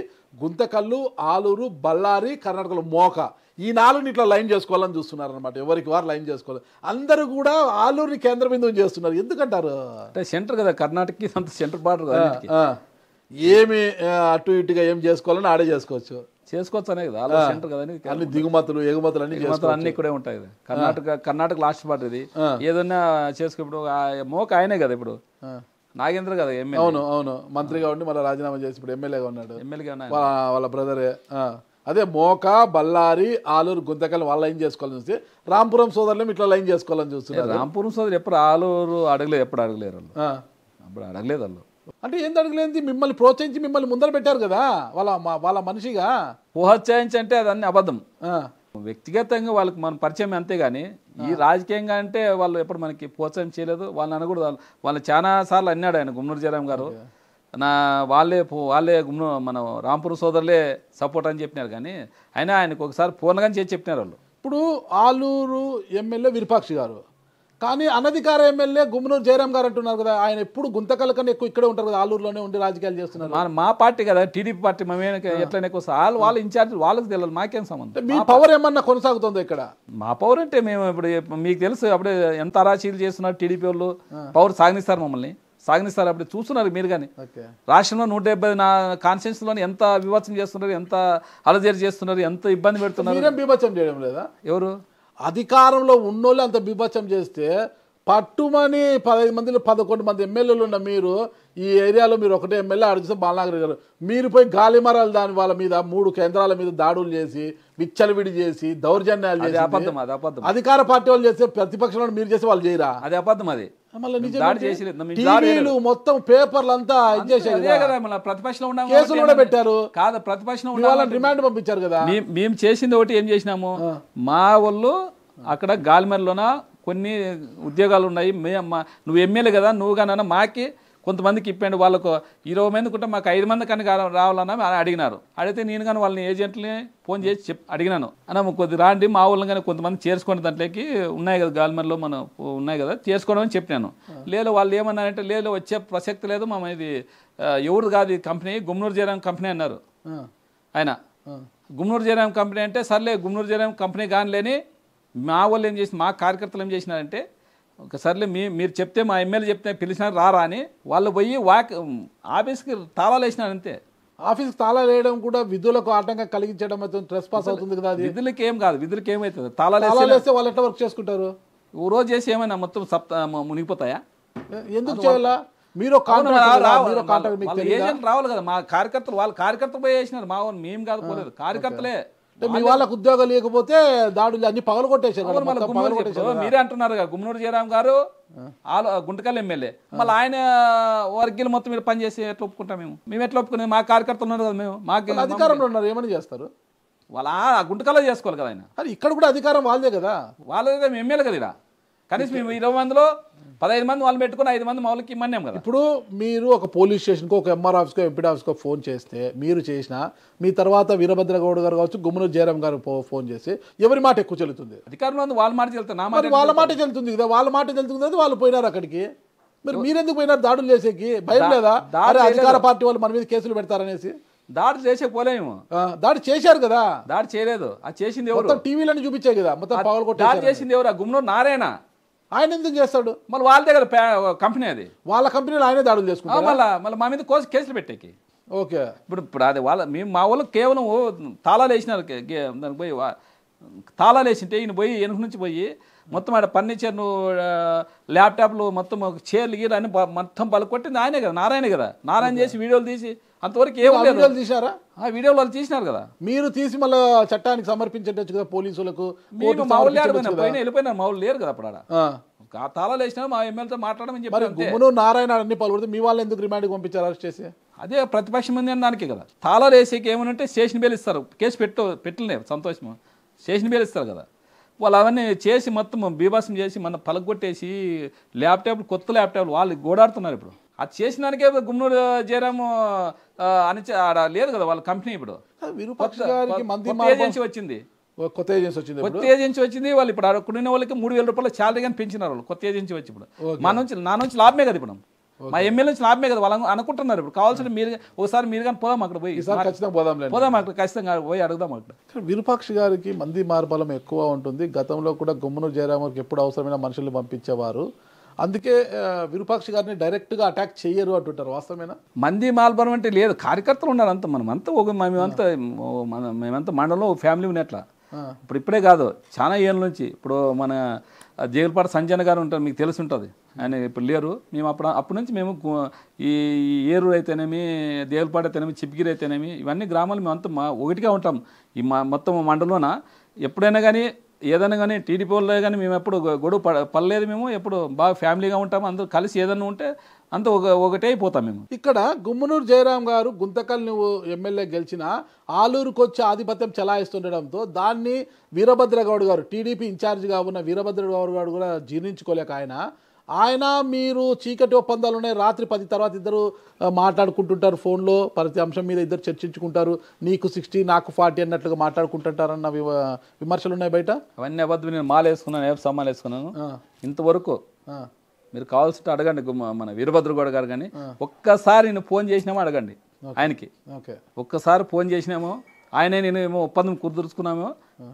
గుంతకల్లు, ఆలూరు, బళ్ళారి, కర్ణాటకలో మోక, ఈ 4 ఇట్లా లైన్ చేసుకోవాలని చూస్తున్నారు అనమాట. ఎవరికి వారు లైన్ చేసుకోవాలి. అందరూ కూడా ఆలూరుని కేంద్ర బిందువు చేస్తున్నారు. ఎందుకంటారు? అంటే సెంటర్ కదా, కర్ణాటకకి అంత సెంటర్ బార్డర్ కదా. ఏమి అటు ఇటుగా ఏం చేసుకోవాలని ఆడే చేసుకోవచ్చు అనే కదా ఆలూరు సెంటర్ కదా. అన్ని దిగుమతులు ఎగుమతులు అన్ని ఇక్కడే ఉంటాయి కదా. కర్ణాటక లాస్ట్ పార్ట్ ఇది. ఏదన్నా చేసుకో. ఇప్పుడు మోక ఆయనే కదా ఇప్పుడు, నాగేంద్ర కదా ఎమ్మెల్యే. అవును అవును, మంత్రిగా ఉండి మళ్ళీ రాజీనామా చేసి ఇప్పుడు ఎమ్మెల్యేగా ఉన్నాడు. ఎమ్మెల్యేగా వాళ్ళ బ్రదరే. అదే మోక, బళ్ళారి, ఆలూరు, గుంతకల్ వాళ్ళ లైన్ చేసుకోవాలని చూస్తే రాంపురం సోదరులు ఇట్లా లైన్ చేసుకోవాలని చూస్తున్నారు. రాంపురం సోదరు ఎప్పుడు ఆలూరు అడగలేదు, ఎప్పుడు అడగలేరు వాళ్ళు. అప్పుడు అడగలేదు వాళ్ళు. అంటే ఏంది అడగలేదు? మిమ్మల్ని ప్రోత్సహించి మిమ్మల్ని ముందర పెట్టారు కదా వాళ్ళ మనిషిగా. ఊహోత్సహించి అంటే అదన్నీ అబద్ధం. వ్యక్తిగతంగా వాళ్ళకి మనం పరిచయం అంతేగాని ఈ రాజకీయంగా అంటే వాళ్ళు ఎప్పుడు మనకి ప్రోత్సాహం చేయలేదు. వాళ్ళని అనకూడదు. వాళ్ళు చాలా సార్లు అన్నాడు ఆయన, గుమ్మనూరు జయరాం గారు. వాళ్ళే మన రాంపురం సోదరులే సపోర్ట్ అని చెప్పినారు. కానీ అయినా ఆయనకు ఒకసారి పూర్ణగానే చేసి చెప్పినారు వాళ్ళు. ఇప్పుడు ఆలూరు ఎమ్మెల్యే విరూపాక్షి గారు, కానీ అనధికార ఎమ్మెల్యే గుమ్మనూరు జయరాం గారు అంటున్నారు కదా. ఆయన ఎప్పుడు గుంతకల్ కన్నా ఎక్కువ ఇక్కడే ఉంటారు కదా, ఆలూరులోనే ఉండి రాజకీయాలు చేస్తున్నారు. మా పార్టీ కదా, టీడీపీ పార్టీ. మేము ఎట్లనే వాళ్ళ ఇన్ఛార్జ్ వాళ్ళకి తెలియదు, మాకేం సంబంధం. మీ పవర్ ఏమన్నా కొనసాగుతుందో ఇక్కడ? మా పవర్ అంటే మేము ఇప్పుడు మీకు తెలుసు అప్పుడే ఎంత అరాచీలు చేస్తున్నారు టీడీపీ వాళ్ళు. పవర్ సాగనిస్తారు, మమ్మల్ని సాగనిస్తారు. అప్పుడు చూస్తున్నారు మీరు. కానీ రాష్ట్రంలో 170 కాన్స్టిట్యూన్సీలో ఎంత వివత్సం చేస్తున్నారు, ఎంత అలజడి చేస్తున్నారు, ఎంత ఇబ్బంది పెడుతున్నారు. మీరేం బీభత్సం చేయడం లేదా? ఎవరు అధికారంలో ఉన్నోళ్ళు అంత బీభత్సం చేస్తే పట్టుమని 15 మందిలో 11 మంది ఎమ్మెల్యేలు ఉన్న మీరు ఈ ఏరియాలో మీరు ఒకటే ఎమ్మెల్యే అడిగితే బాలనాగర్ గారు, మీరు పోయి గాలిమరాలు దాని వాళ్ళ మీద 3 కేంద్రాల మీద దాడులు చేసి విచ్చలవిడి చేసి దౌర్జన్యాలు చేసి అధికార పార్టీ వాళ్ళు చేస్తే ప్రతిపక్షంలో మీరు చేసి వాళ్ళు చేయరా? అది అబద్ధం. అది టీవీలు మొత్తం పేపర్లు అంతా ప్రతిపక్షంలో కేసులు కూడా పెట్టారు. కాదు, ప్రతిపక్షంలో రిమాండ్ పంపించారు కదా. మేము చేసింది ఒకటి ఏం చేసినాము, మా వాళ్ళు అక్కడ గాలిమర్లోన కొన్ని ఉద్యోగాలు ఉన్నాయి. నువ్వు ఎమ్మెల్యే కదా, నువ్వు కానీ మాకి కొంతమందికి ఇప్పండి. వాళ్ళకు 20 మంది ఉంటే మాకు 5 మంది కానీ రావాలన్నా అడిగినారు. అడిగితే నేను కానీ వాళ్ళని ఏజెంట్ని ఫోన్ చేసి అడిగినాను, అన్న కొద్ది రాండి మా వాళ్ళని కానీ కొంతమంది చేర్చుకోండి, దాంట్లోకి ఉన్నాయి కదా గాలిమర్లో మనం ఉన్నాయి కదా చేసుకోవడం అని చెప్పినాను. లేదు వాళ్ళు ఏమన్నారంటే లేదు వచ్చే ప్రసక్తి లేదు, మా ఇది ఎవరు కాదు ఈ కంపెనీ, గుమ్మనూరు జయరాం కంపెనీ అన్నారు ఆయన. గుమ్మనూరు జయరాం కంపెనీ అంటే సర్లే గుమ్మనూరు జయరాం కంపెనీ కానీ లేని మా వాళ్ళు ఏం చేసి మా కార్యకర్తలు ఏం చేసినారంటే ఒకసారిలే మీరు చెప్తే మా ఎమ్మెల్యే చెప్తే పిలిచినారు రారా అని వాళ్ళు పోయి ఆఫీస్కి తాళాలు వేసినారు అంతే. ఆఫీస్కి తాళాలు వేయడం కూడా విధులకు ఆటంకం కలిగించడం అవుతుంది, ట్రెస్ పాస్ అవుతుంది కదా. విధులకి ఏం కాదు, విధులకి ఏమవుతుంది? తాళాలు వేస్తే వాళ్ళు ఎట్లా వర్క్ చేసుకుంటారు? ఓ రోజు చేసి ఏమైనా మొత్తం మునిగిపోతాయా? ఎందుకు చేయాలా? మీరు ఏజెంట్ రావాలి కదా. మా కార్యకర్తలు వాళ్ళ కార్యకర్తలు పోయి వేసినారు, మా వాళ్ళు మేము కాదు పోలేదు, కార్యకర్తలే. మీ వాళ్ళకు ఉద్యోగాలు లేకపోతే దాడులు అన్ని పగలు కొట్టేశారు. మీరే అంటున్నారు కదా గుమ్మనూరు జయరాం గారు గుంటకల్ ఎమ్మెల్యే, మళ్ళీ ఆయన వర్గీయులు మొత్తం మీరు పనిచేసి ఎట్లా ఒప్పుకుంటాం? మేము ఎట్లా ఒప్పుకునేది? మా కార్యకర్తలు ఉన్నారు కదా, మేము మాకు అధికారంలో ఉన్నారు, ఏమని చేస్తారు? వాళ్ళ గుంటకల్లో చేసుకోవాలి కదా ఆయన. అది ఇక్కడ కూడా అధికారం వాళ్ళదే కదా, వాళ్ళదే. మేము ఎమ్మెల్యే కదా, కనీసం మేము 20 మందిలో 15 మంది వాళ్ళు పెట్టుకుని 5 మంది మామూలుకి ఇమ్మన్నాం కదా. ఇప్పుడు మీరు ఒక పోలీస్ స్టేషన్కో, ఒక ఎంఆర్ ఆఫీస్కో, ఎంపీడీ ఆఫీస్కో ఫోన్ చేస్తే మీరు చేసిన మీ తర్వాత వీరభద్ర గౌడ్ గారు కావచ్చు, గుమ్మనూరు జయరాం గారు ఫోన్ చేసి ఎవరి మాట ఎక్కువ చెల్లుతుంది? అధికారంలో వాళ్ళ మాట చెల్లుతుంది, నా మాట వాళ్ళ మాట చెల్లుతుంది కదా. వాళ్ళ మాట చెల్లుతుంది కదా, వాళ్ళు పోయినారు అక్కడికి. మరి మీరెందుకు పోయినారు దాడులు చేసేకి? భయం లేదా? అధికార పార్టీ వాళ్ళు మన మీద కేసులు పెడతారనేసి. దాడి చేసే పోలేము. దాడి చేశారు కదా. దాడి చేయలేదు, అది చేసింది ఎవరు? టీవీలను చూపించాయి కదా మొత్తం పగలు కొట్టి. దాడి చేసింది ఎవరు? గుమ్మనూరు నారాయణ. ఆయన ఎందుకు చేస్తాడు? మళ్ళీ వాళ్ళ దగ్గర కంపెనీ, అది వాళ్ళ కంపెనీలో ఆయనే దాడులు చేసుకుంటారు. మళ్ళీ మా మీద కేసులు పెట్టేకి. ఓకే, ఇప్పుడు అది మేము మా వాళ్ళు కేవలం తాళాలు వేసినారు. దానికి పోయి తాళాలు వేసింటే ఈయన పోయి వెనుక నుంచి పోయి మొత్తం ఆడ ఫర్నిచర్ ల్యాప్టాప్లు మొత్తం చైర్లు గీరు అని మొత్తం పలుకొట్టింది ఆయనే కదా, నారాయణ కదా. నారాయణ చేసి వీడియోలు తీసి అంతవరకు వీడియోలు తీశారా? ఆ వీడియోలు వాళ్ళు తీసినారు కదా. మీరు తీసి మళ్ళీ చట్టానికి సమర్పించవచ్చు కదా పోలీసులకు. మా వాళ్ళు వెళ్ళిపోయినారు, మా వాళ్ళు లేరు కదా అప్పుడు. ఆడ తాళాలు వేసినా మా ఎమ్మెల్యేతో మాట్లాడమని చెప్పి గుమ్మనూరు నారాయణ అన్ని పలుకుడితే మీ వాళ్ళు ఎందుకు రిమాండ్కి పంపించారు అరెస్ట్ చేసి? అదే ప్రతిపక్షం ఉంది అని దానికే కదా. తాళాలు వేసేకి ఏమనంటే స్టేషన్ బెయిల్ ఇస్తారు, కేసు పెట్టలేరు, సంతోషం. స్టేషన్ బిల్ ఇస్తారు కదా, వాళ్ళు అవన్నీ చేసి మొత్తం బీభాసం చేసి మన పలగొట్టేసి ల్యాప్టాప్లు కొత్త ల్యాప్టాప్లు వాళ్ళు గోడాడుతున్నారు ఇప్పుడు. అది చేసిన దానికే గుమ్మనూరు జయరాము అని ఆడ లేదు కదా వాళ్ళ కంపెనీ. ఇప్పుడు ఏజెన్సీ వచ్చింది, కొత్త ఏజెన్సీ వచ్చింది. వాళ్ళు ఇప్పుడు అక్కడ ఉన్న వాళ్ళకి 3,000 రూపాయల శాలరీ కానీ పెంచినారు వాళ్ళు. కొత్త ఏజెన్సీ వచ్చి ఇప్పుడు నా నుంచి లాభమే కదా, ఇప్పుడు మా ఎమ్మెల్యే నుంచి లాభమే కదా వాళ్ళు అనుకుంటున్నారు. ఇప్పుడు కావాల్సిన మీరు ఒకసారి మీరు కానీ పోదాం అక్కడ పోయి, పోదాం అక్కడ ఖచ్చితంగా పోయి అడుగుదాం అక్కడ. విరూపాక్ష గారికి మంది మార్బలం ఎక్కువ ఉంటుంది. గతంలో కూడా గుమ్మనూరు జయరామకి ఎప్పుడు అవసరమైన మనుషుల్ని పంపించేవారు. అందుకే విరూపాక్ష గారిని డైరెక్ట్గా అటాక్ చేయరు అంటుంటారు, వాస్తవమేనా? మంది మాల్బరం అంటే లేదు, కార్యకర్తలు ఉన్నారు అంతా. మనమంతా మేమంతా మండలంలో ఫ్యామిలీ ఉన్నట్ల. ఇప్పుడే కాదు, చాలా ఏళ్ళ నుంచి. ఇప్పుడు మన జేగులపాటి సంజయ్ గారు ఉంటారు, మీకు తెలిసి ఉంటుంది. ఆయన ఇప్పుడు లేరు. మేము అప్పటి నుంచి మేము ఈ ఏరూరు అయితేనేమి, దేవులపాటి అయితేనేమి, చిప్గిరి అయితేనేమి, ఇవన్నీ గ్రామాలు మేమంతా ఒకటిగా ఉంటాం. ఈ మొత్తం మండలంలోన ఎప్పుడైనా కానీ ఏదైనా కానీ టీడీపీ వాళ్ళే కానీ మేము ఎప్పుడు గొడవ పడలేదు. మేము ఎప్పుడు బాగా ఫ్యామిలీగా ఉంటాము, అందరూ కలిసి ఏదైనా ఉంటే అంత ఒకటే అయిపోతాం మేము. ఇక్కడ గుమ్మనూరు జయరాం గారు గుంతకల్ నువ్వు ఎమ్మెల్యే గెలిచిన ఆలూరుకు వచ్చి ఆధిపత్యం చెలాయిస్తుండడంతో దాన్ని వీరభద్రగౌడ్ గారు టీడీపీ ఇన్ఛార్జిగా ఉన్న వీరభద్రగౌడ్ గారు కూడా జీర్ణించుకోలేక ఆయన మీరు చీకటి ఒప్పందాలు ఉన్నాయి, రాత్రి 10 తర్వాత ఇద్దరు మాట్లాడుకుంటుంటారు ఫోన్లో, ప్రతి అంశం మీద ఇద్దరు చర్చించుకుంటారు, నీకు 60 నాకు 40 అన్నట్లుగా మాట్లాడుకుంటుంటారన్న విమర్శలు ఉన్నాయి బయట. అవన్నీ అబద్ధం. నేను మాల వేసుకున్నాను, ఏ సమ్మాలు వేసుకున్నాను. ఇంతవరకు మీరు కావాల్సి అడగండి మన వీరభద్రగౌడ్ గారు కానీ, ఒక్కసారి నేను ఫోన్ చేసినామో అడగండి ఆయనకి. ఒక్కసారి ఫోన్ చేసినామో ఆయనే నేను ఏమో ఒప్పందం కుదుర్చుకున్నామో,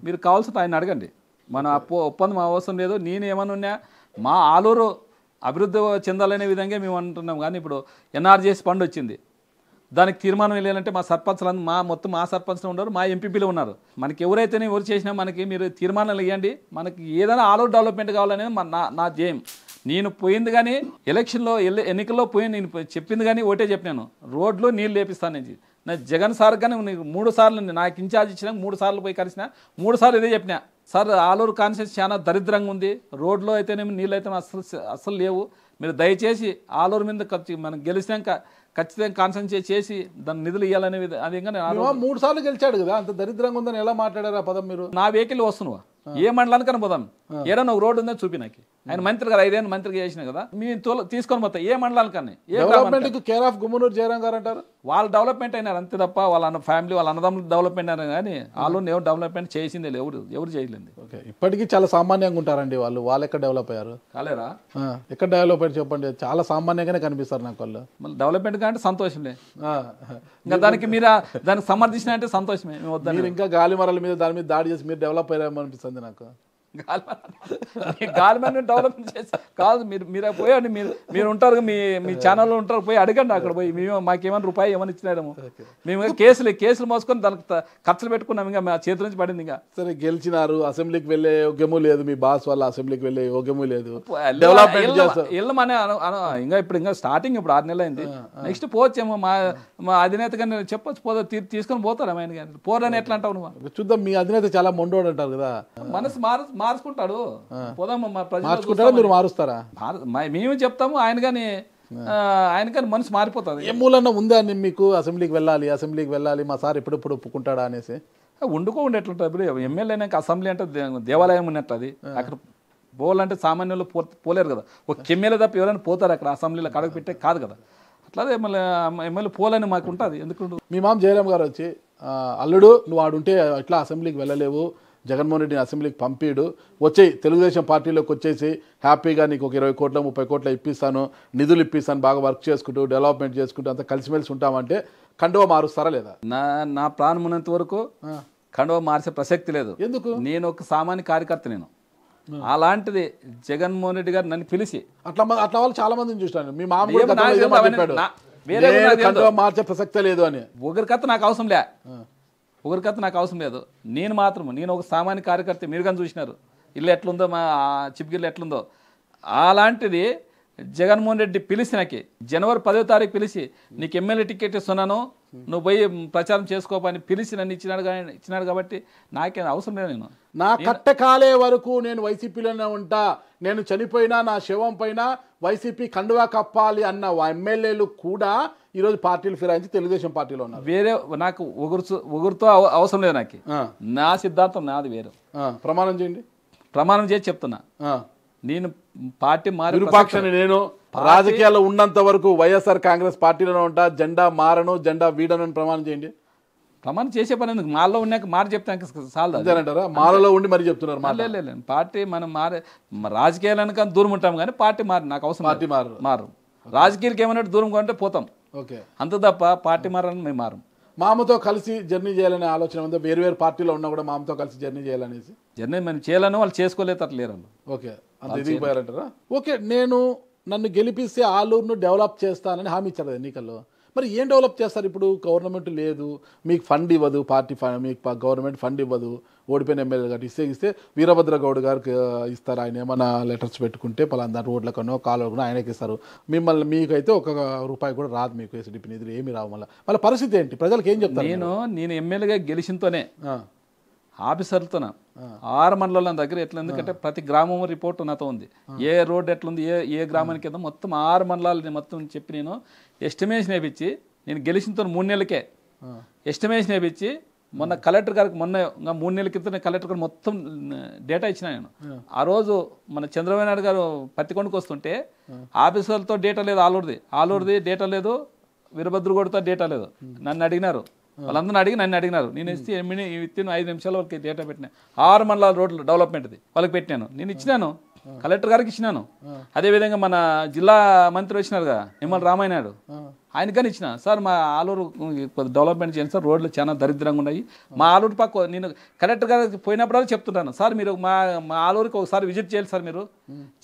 మీరు కావాల్సి ఆయన అడగండి. మన ఒప్పందం అవసరం లేదు. నేను ఏమన్నా మా ఆలూరు అభివృద్ధి చెందాలనే విధంగా మేము అంటున్నాం. కానీ ఇప్పుడు ఎన్ఆర్జీఎస్ ఫండ్ వచ్చింది, దానికి తీర్మానం వెళ్ళాలంటే మా సర్పంచ్లు మొత్తం మా సర్పంచ్లు ఉన్నారు, మా ఎంపీపీలు ఉన్నారు. మనకి ఎవరైతేనే ఎవరు చేసినా మనకి మీరు తీర్మానాలు ఇవ్వండి. మనకి ఏదైనా ఆలూరు డెవలప్మెంట్ కావాలనేది నా ధ్యేయం. నేను పోయింది కానీ ఎలక్షన్లో ఎన్నికల్లో నేను చెప్పింది కానీ ఒకటే చెప్పినాను, రోడ్లు నీళ్ళు లేపిస్తాను నుంచి. నా జగన్ సార్ కానీ 3 సార్లు నాకు ఇన్ఛార్జ్ ఇచ్చినా 3 సార్లు పోయి కలిసిన 3 సార్లు ఇదే చెప్పినా, సార్ ఆలూరు కాన్స్టిట్యూన్సీ చాలా దరిద్రంగా ఉంది, రోడ్లో అయితేనేమి నీళ్ళు అయితే అస్సలు లేవు, మీరు దయచేసి ఆలూరు మీద మనం గెలిచినాక ఖచ్చితంగా కాన్సన్ట్రేట్ చేసి దాని నిధులు ఇవ్వాలనే అది. 3 సార్లు గెలిచాడు కదా, అంత దరిద్రంగా ఉందని ఎలా మాట్లాడారు ఆ పదం మీరు? నా వెహికల్ వస్తున్నావా, ఏ మండలానికని పోదాం, ఏదైనా ఒక రోడ్డు ఉందని చూపి నాకు. ఆయన మంత్రి గారు 5 ఏళ్ళు మంత్రిగా చేసిన కదా, మేము తీసుకొని పోతాం ఏ మండలానికని. కేర్ ఆఫ్ గుమ్మనూరు జయరాం గారు అంటారు. వాళ్ళు డెవలప్మెంట్ అయినారు అంతే తప్ప వాళ్ళ ఫ్యామిలీ వాళ్ళ అన్నదమ్ములు డెవలప్మెంట్ అయినారు కానీ వాళ్ళు ఎవరు డెవలప్మెంట్ చేసిందే ఎవరు చేయలేదు. ఇప్పటికీ చాలా సామాన్యంగా ఉంటారండి వాళ్ళు ఎక్కడ డెవలప్ అయ్యారు? కాలేరా, ఎక్కడ డెవలప్ అయ్యారు చెప్పండి? చాలా సామాన్యంగానే కనిపిస్తారు నాకు వాళ్ళు. మళ్ళీ డెవలప్మెంట్ అంటే సంతోషమే, ఇంకా దానికి దానికి సమర్థించిన అంటే సంతోషమే. మీరు ఇంకా గాలి మరల మీద దాని మీద దాడి చేసి మీరు డెవలప్ అయ్యారేమో అనిపిస్తుంది నాకు. గాలిమన్ డెవలప్మెంట్ చేసి కాదు, మీరు పోయండి, మీరు ఉంటారు మీ ఛానల్లో ఉంటారు, పోయి అడగండి అక్కడ పోయి. మేము మాకేమైనా రూపాయి ఏమైనా ఇచ్చినారేమో, మేము కేసులు మోసుకొని దానికి ఖర్చులు పెట్టుకున్నాం, ఇంకా మా చేతి నుంచి పడింది. ఇంకా సరే గెలిచినారు, అసెంబ్లీకి వెళ్ళే యోగ్యము లేదు, మీ బాస్ వల్ల అసెంబ్లీకి వెళ్ళే యోగ్యము లేదు, వెళ్ళమనే ఇంకా స్టార్టింగ్ ఇప్పుడు 6 నెలలు అయింది. నెక్స్ట్ పోవచ్చేమో మా అధినేత కానీ చెప్పొచ్చు, పోదా తీసుకొని పోతారు ఆయన కానీ. పోరని ఎట్లా అంటావు నువ్వు? చూద్దాం, మీ అధినేత చాలా మొండోడు అంటారు కదా, మనసు మార్చుకుంటాడు. పోదాం, మీరు మారుస్తారా? మేము చెప్తాము, ఆయన కానీ మనసు మారిపోతుంది. ఏ మూలన్నా ఉందా మీకు అసెంబ్లీకి వెళ్ళాలి మా సార్ ఎప్పుడెప్పుడు ఒప్పుకుంటాడా అనేసి? వండుకోండి ఎట్లుంటుంది. ఇప్పుడు ఎమ్మెల్యే అయినాక అసెంబ్లీ అంటే దేవాలయం ఉన్నట్టు, అది అక్కడ పోవాలంటే సామాన్యులు పోలేరు కదా. ఒక ఎమ్మెల్యే తప్ప ఎవరైనా పోతారు అక్కడ అసెంబ్లీలో కడగ పెట్టే కాదు కదా. అట్లాగే ఎమ్మెల్యే పోలని మాకు ఉంటుంది. ఎందుకు మీ మామ జయరాం గారు వచ్చి, అల్లుడు నువ్వు ఆడుంటే ఇట్లా అసెంబ్లీకి వెళ్ళలేవు, జగన్మోహన్ రెడ్డిని అసెంబ్లీకి పంపిడు, వచ్చేయి తెలుగుదేశం పార్టీలోకి వచ్చేసి హ్యాపీగా నీకు ఒక 20 కోట్ల 30 కోట్ల ఇప్పిస్తాను, నిధులు ఇప్పిస్తాను, బాగా వర్క్ చేసుకుంటూ డెవలప్మెంట్ చేసుకుంటూ అంతా కలిసిమెలిసి ఉంటామంటే కండువా మారుస్తారా లేదా? నా ప్రాణం ఉన్నంత వరకు కండువా మార్చే ప్రసక్తి లేదు. ఎందుకు? నేను ఒక సామాన్య కార్యకర్త. నేను అలాంటిది జగన్మోహన్ రెడ్డి గారు నన్ను పిలిచి అట్లా వాళ్ళు చాలా మందిని చూస్తాను, మీ మామ మార్చే ప్రసక్తే లేదు అని. ఒకరికత్త నాకు అవసరం లేదు. నేను ఒక సామాన్య కార్యకర్త. మీరు కానీ చూసినారు ఇల్లు ఎట్లుందో, మా చిప్గిల్లు ఎట్లుందో. అలాంటిది జగన్మోహన్ రెడ్డి పిలిచి నాకు జనవరి 10వ తారీఖు పిలిచి, నీకు ఎమ్మెల్యే టికెట్ ఇస్తున్నాను, నువ్వు పోయి ప్రచారం చేసుకోపని పిలిచి నన్ను ఇచ్చినాడు కాబట్టి నాకేం అవసరం లేదు. నేను నా కట్టకాలే వరకు నేను వైసీపీలోనే ఉంటా, నేను చనిపోయినా నా శవం పైన వైసీపీ కండువా కప్పాలి అన్న ఎమ్మెల్యేలు కూడా ఈరోజు పార్టీలు ఫిరాయించి తెలుగుదేశం పార్టీలో ఉన్నారు. వేరే నాకు ఒగురుతో అవసరం లేదు నాకు. నా సిద్ధాంతం నాది వేరు. ప్రమాణం చేయండి. ప్రమాణం చేసి చెప్తున్నా, నేను పార్టీ విరూపాక్షని నేను రాజకీయాల్లో ఉన్నంత వరకు వైఎస్ఆర్ కాంగ్రెస్ పార్టీలోనే ఉంటా, జెండా మారను, జెండా వీడను అని ప్రమాణం చేయండి. ప్రమాణం చేసే పని ఎందుకు? మాల్లో ఉన్నాక మాట చెప్తాను చాలు అంతేనంటారా? మాలలో ఉండి మరి చెప్తున్నారు. లేదు, పార్టీ మనం రాజకీయాలనుక దూరం ఉంటాం కానీ పార్టీ నాకు అవసరం. పార్టీ మారు రాజకీయాలకి ఏమన్నా దూరం కొంటే పోతాం, అంత తప్ప పార్టీ మారాలని మేము మారం. మామతో కలిసి జర్నీ చేయాలనే ఆలోచన ఉందా? వేరు వేరు పార్టీలో ఉన్నా కూడా మామతో కలిసి జర్నీ చేయాలనేసి. జర్నీ మనం చేయాలని వాళ్ళు చేసుకోలేరు. ఓకే, అంత ఎదిగిపోయారంటారా? ఓకే, నన్ను గెలిపిస్తే ఆలూరును డెవలప్ చేస్తానని హామీ ఇచ్చారు ఎన్నికల్లో. మరి ఏం డెవలప్ చేస్తారు? ఇప్పుడు గవర్నమెంట్ లేదు, మీకు ఫండ్ ఇవ్వదు, పార్టీ మీకు గవర్నమెంట్ ఫండ్ ఇవ్వదు, ఓడిపోయిన ఎమ్మెల్యే గారు ఇస్తే వీరభద్ర గౌడ్ గారికి ఇస్తారు. ఆయన ఏమైనా లెటర్స్ పెట్టుకుంటే పలానా రోడ్లకనో కాలువకనో ఆయనకి ఇస్తారు. మీకైతే ఒక రూపాయి కూడా రాదు, మీకు ఎస్డిపి నిధులు ఏమి రావు. మళ్ళీ పరిస్థితి ఏంటి? ప్రజలకు ఏం చెప్తారు? నేను ఎమ్మెల్యేగా గెలిచినతోనే ఆఫీసర్లతో 6 మండలాల దగ్గర ఎట్లా, ఎందుకంటే ప్రతి గ్రామం రిపోర్ట్ నాతో ఉంది. ఏ రోడ్ ఎట్లుంది, ఏ గ్రామానికి కింద మొత్తం 6 మండలాలు మొత్తం చెప్పి నేను ఎస్టిమేషన్ వేయించి, నేను గెలిచినతో 3 నెలలకే ఎస్టిమేషన్ వేయించి మొన్న కలెక్టర్ గారికి 3 నెలల క్రితం కలెక్టర్ గారు మొత్తం డేటా ఇచ్చిన నేను. ఆ రోజు మన చంద్రబాబు నాయుడు గారు పత్తికొండకు వస్తుంటే ఆఫీసర్లతో డేటా లేదు, ఆలూరుది డేటా లేదు, వీరభద్రగౌడ్తో డేటా లేదు. నన్ను అడిగినారు, వాళ్ళందరూ నన్ను అడిగినారు. నేను ఇస్తే విత్ 5 నిమిషాల వాళ్ళకి డేటా పెట్టినా. 6 మండలాల రోడ్లు డెవలప్మెంట్ది వాళ్ళకి పెట్టినాను. నేను ఇచ్చినాను, కలెక్టర్ గారికి ఇచ్చినాను. అదేవిధంగా మన జిల్లా మంత్రి వచ్చినారు కదా నిమ్మల రామయ్య నాయుడు, ఆయనకని ఇచ్చిన. సార్ మా ఆలూరు డెవలప్మెంట్ చేయండి సార్, రోడ్లు చాలా దరిద్రంగా ఉన్నాయి. మా ఆలూరు పక్క నేను కలెక్టర్ గారికి పోయినప్పుడు చెప్తుంటాను, సార్ మీరు మా ఆలూరుకి ఒకసారి విజిట్ చేయాలి సార్, మీరు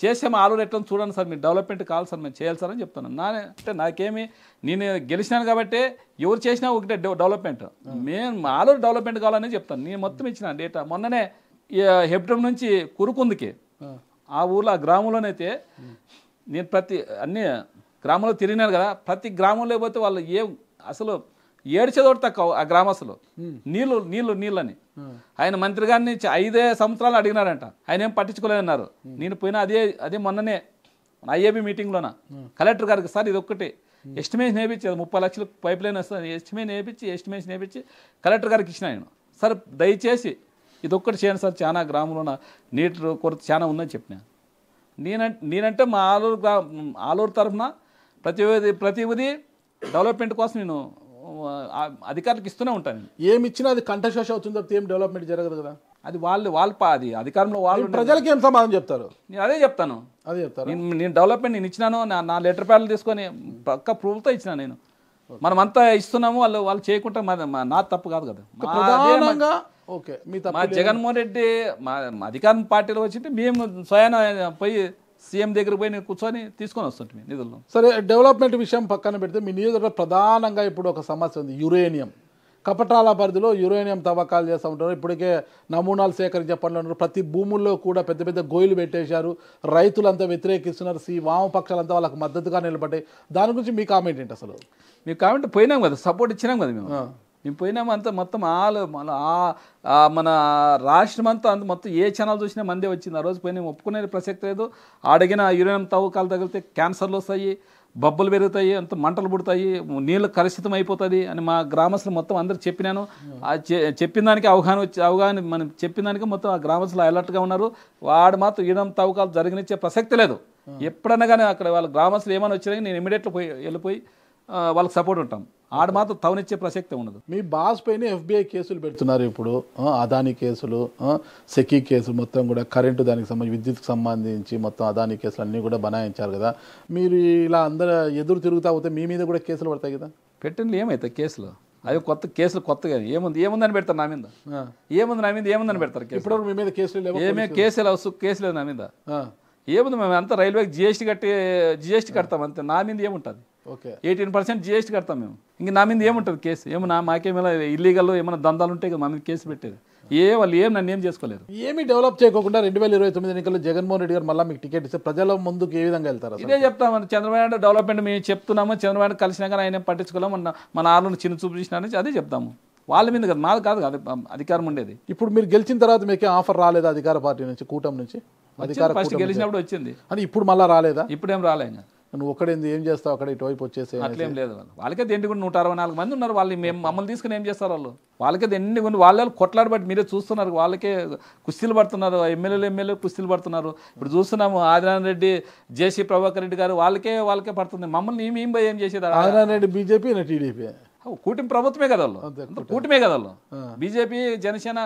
చేస్తే మా ఆలూరు ఎట్లా చూడండి సార్, మీరు డెవలప్మెంట్ కావాలి సార్, మేము చేయాలి సార్ అని చెప్తాను. అంటే నాకేమి, నేను గెలిచినాను కాబట్టి ఎవరు చేసినా ఒకటే డెవలప్మెంట్, మా ఆలూరు డెవలప్మెంట్ కావాలని చెప్తాను. నేను మొత్తం ఇచ్చిన డేటా. మొన్ననే హెబ్డం నుంచి కురుకుందికి ఆ ఊర్లో ఆ గ్రామంలోనైతే నేను అన్ని గ్రామంలో తిరిగినారు కదా, ప్రతి గ్రామంలో పోతే వాళ్ళు అసలు ఏడ్చేదోటి తక్కువ ఆ గ్రామస్తులు. నీళ్ళని ఆయన మంత్రి గారిని 5 సంవత్సరాలు అడిగినారంట, ఆయన ఏం పట్టించుకోలేదన్నారు. నేను పోయినా అదే మొన్ననే ఐఏబీ మీటింగ్లోన కలెక్టర్ గారికి, సార్ ఇది ఒక్కటి ఎస్టిమేషన్ వేయించి 30 లక్షలు పైప్ లైన్ వస్తుంది, ఎస్టిమేషన్ వేయించి కలెక్టర్ గారికి ఇచ్చిన. నేను సార్ దయచేసి ఇది ఒక్కటి చేయండి సార్, చాలా గ్రామంలో నీటి కొరత చాలా ఉందని చెప్పిన. నేనంటే మా ఆలూరు తరఫున ప్రతిదీ డెవలప్మెంట్ కోసం నేను అధికారులకు ఇస్తూనే ఉంటాను. ఏమి ఇచ్చినా అది కంఠశోష అవుతుంది తప్పితే ఏం డెవలప్మెంట్ జరగదు కదా. అది అది అధికారంలో వాళ్ళు ప్రజలకి ఏం సమాధానం చెప్తారు? నేను అదే చెప్తాను. నేను డెవలప్మెంట్ నేను ఇచ్చినాను, నా లెటర్ ప్యాడ్లు తీసుకొని పక్క ప్రూఫ్తో ఇచ్చిన. నేను మనమంతా ఇస్తున్నాము, వాళ్ళు చేయకుండా నా తప్పు కాదు కదా. మా జగన్మోహన్ రెడ్డి మా అధికారం పార్టీలో వచ్చింటే మేము స్వయాన పోయి సీఎం దగ్గర పోయి కూర్చొని తీసుకొని వస్తుంటే నిధులను. సరే, డెవలప్మెంట్ విషయం పక్కన పెడితే మీ నియోజకవర్గంలో ప్రధానంగా ఇప్పుడు ఒక సమస్య ఉంది, యురేనియం. కపటాల పరిధిలో యురేనియం తవ్వకాలు చేస్తూ ఉంటారు. ఇప్పటికే నమూనాలు సేకరించే పనులు ఉన్నారు. ప్రతి భూముల్లో కూడా పెద్ద పెద్ద గోయిలు పెట్టేశారు. రైతులంతా వ్యతిరేకిస్తున్నారు, వామపక్షాలంతా వాళ్ళకి మద్దతుగా నిలబడ్డాయి. దాని గురించి మీ కామెంట్ ఏంటి? అసలు మీ కామెంట్ పోయినాం కదా, సపోర్ట్ ఇచ్చినాం కదా మేము పోయినాము. అంతా మొత్తం మన రాష్ట్రం అంతా మొత్తం ఏ ఛానల్ చూసినా మందే వచ్చింది. ఆ రోజు పోయినా ఒప్పుకునే ప్రసక్తి లేదు. అడిగిన యురేనియం తవ్వకాలు తగిలితే క్యాన్సర్లు వస్తాయి, బబ్బులు పెరుగుతాయి, అంత మంటలు పుడతాయి, నీళ్ళు కలుషితం అయిపోతుంది అని మా గ్రామస్తులు మొత్తం అందరికి చెప్పినాను. చెప్పిన దానికి అవగాహన మనం చెప్పిన దానికి మొత్తం ఆ గ్రామస్తులు అలర్ట్గా ఉన్నారు. వాడు మాత్రం యురేనియం తవ్వకాలు జరిగినిచ్చే ప్రసక్తి లేదు. ఎప్పుడన్నా కానీ అక్కడ వాళ్ళ గ్రామస్తులు ఏమైనా వచ్చినా నేను ఇమీడియట్గా వెళ్ళిపోయి వాళ్ళకి సపోర్ట్ ఉంటాం. ఆడ మాత్రం తవనిచ్చే ప్రసక్తి ఉండదు. మీ బాస్ పైన FBI కేసులు పెడుతున్నారు ఇప్పుడు. అదానీ కేసులు, సెకీ కేసు మొత్తం కూడా కరెంటు దానికి సంబంధించి విద్యుత్కి సంబంధించి మొత్తం అదానీ కేసులు అన్నీ కూడా బనాయించారు కదా. మీరు ఇలా అందరూ ఎదురు తిరుగుతా పోతే మీ మీద కూడా కేసులు పడతాయి కదా. పెట్టండి, ఏమవుతాయి కేసులు? అవి కొత్తగా ఏముందని పెడతారు నా మీద? ఏముందని పెడతారు? ఇప్పుడు మీ మీద కేసులు లేవు? కేసు లేదు నా మీద. ఏముంది? మేము అంతా రైల్వేకి జిఎస్టీ కడతాం అంతే. నా మీద ఏముంటుంది? 18% GST కడతాం మేము. ఇంక నా మీద ఏముంటుంది కేసు? మాకేమైనా ఇల్లీగల్ ఏమైనా దందాలు ఉంటాయి కదా మా మీద కేసు పెట్టేది. వాళ్ళు నన్ను ఏం చేసుకోలేరు. ఏమీ డెవలప్ చేయకుండా 2029 ఎన్నికల్లో జగన్మోహన్ రెడ్డి గారు మళ్ళీ మీకు టికెట్ ఇస్తే ప్రజల ముందుకు ఏ విధంగా వెళ్తారు? ఇదే చెప్తామని, చంద్రబాబు నాయుడు డెవలప్మెంట్ మేము చెప్తున్నాము, చంద్రబాబు నాయుడు కలిసినా కానీ ఆయన పట్టించుకోలేము, మన ఆరును చిన్న చూపు చూసినా అదే చెప్తాము. వాళ్ళ మీద కదా, మాది కాదు కదా అధికారం ఉండేది. ఇప్పుడు మీరు గెలిచిన తర్వాత మీకే ఆఫర్ రాలేదా అధికార పార్టీ నుంచి, కూటమి నుంచి? ఫస్ట్ గెలిచినప్పుడు వచ్చింది అని ఇప్పుడు మళ్ళీ రాలేదా? ఇప్పుడేం రాలే. నువ్వు ఒక్కడేంది ఏం చేస్తావు అక్కడ ఇటువైపు వచ్చేసి అట్లేం లేదు వాళ్ళకే దిండి కూడా 164 మంది ఉన్నారు. వాళ్ళు మేము మమ్మల్ని తీసుకుని ఏం చేస్తారు వాళ్ళు? వాళ్ళకే దిండి కొన్ని వాళ్ళు కొట్లాడబట్టి మీరే చూస్తున్నారు. వాళ్ళకే కుస్తీలు పడుతున్నారు, ఎమ్మెల్యేలు కుస్తీలు పడుతున్నారు. ఇప్పుడు చూస్తున్నాము ఆదినారాయణ రెడ్డి, జేసీ ప్రభాకర్ రెడ్డి గారు వాళ్ళకే పడుతుంది. మమ్మల్ని మేము పోయి ఏం చేసేది? ఆదినారాయణ రెడ్డి బీజేపీ టీడీపీ కూటమి ప్రభుత్వమే కదా వాళ్ళు, కూటమే కదా వాళ్ళు. బీజేపీ, జనసేన,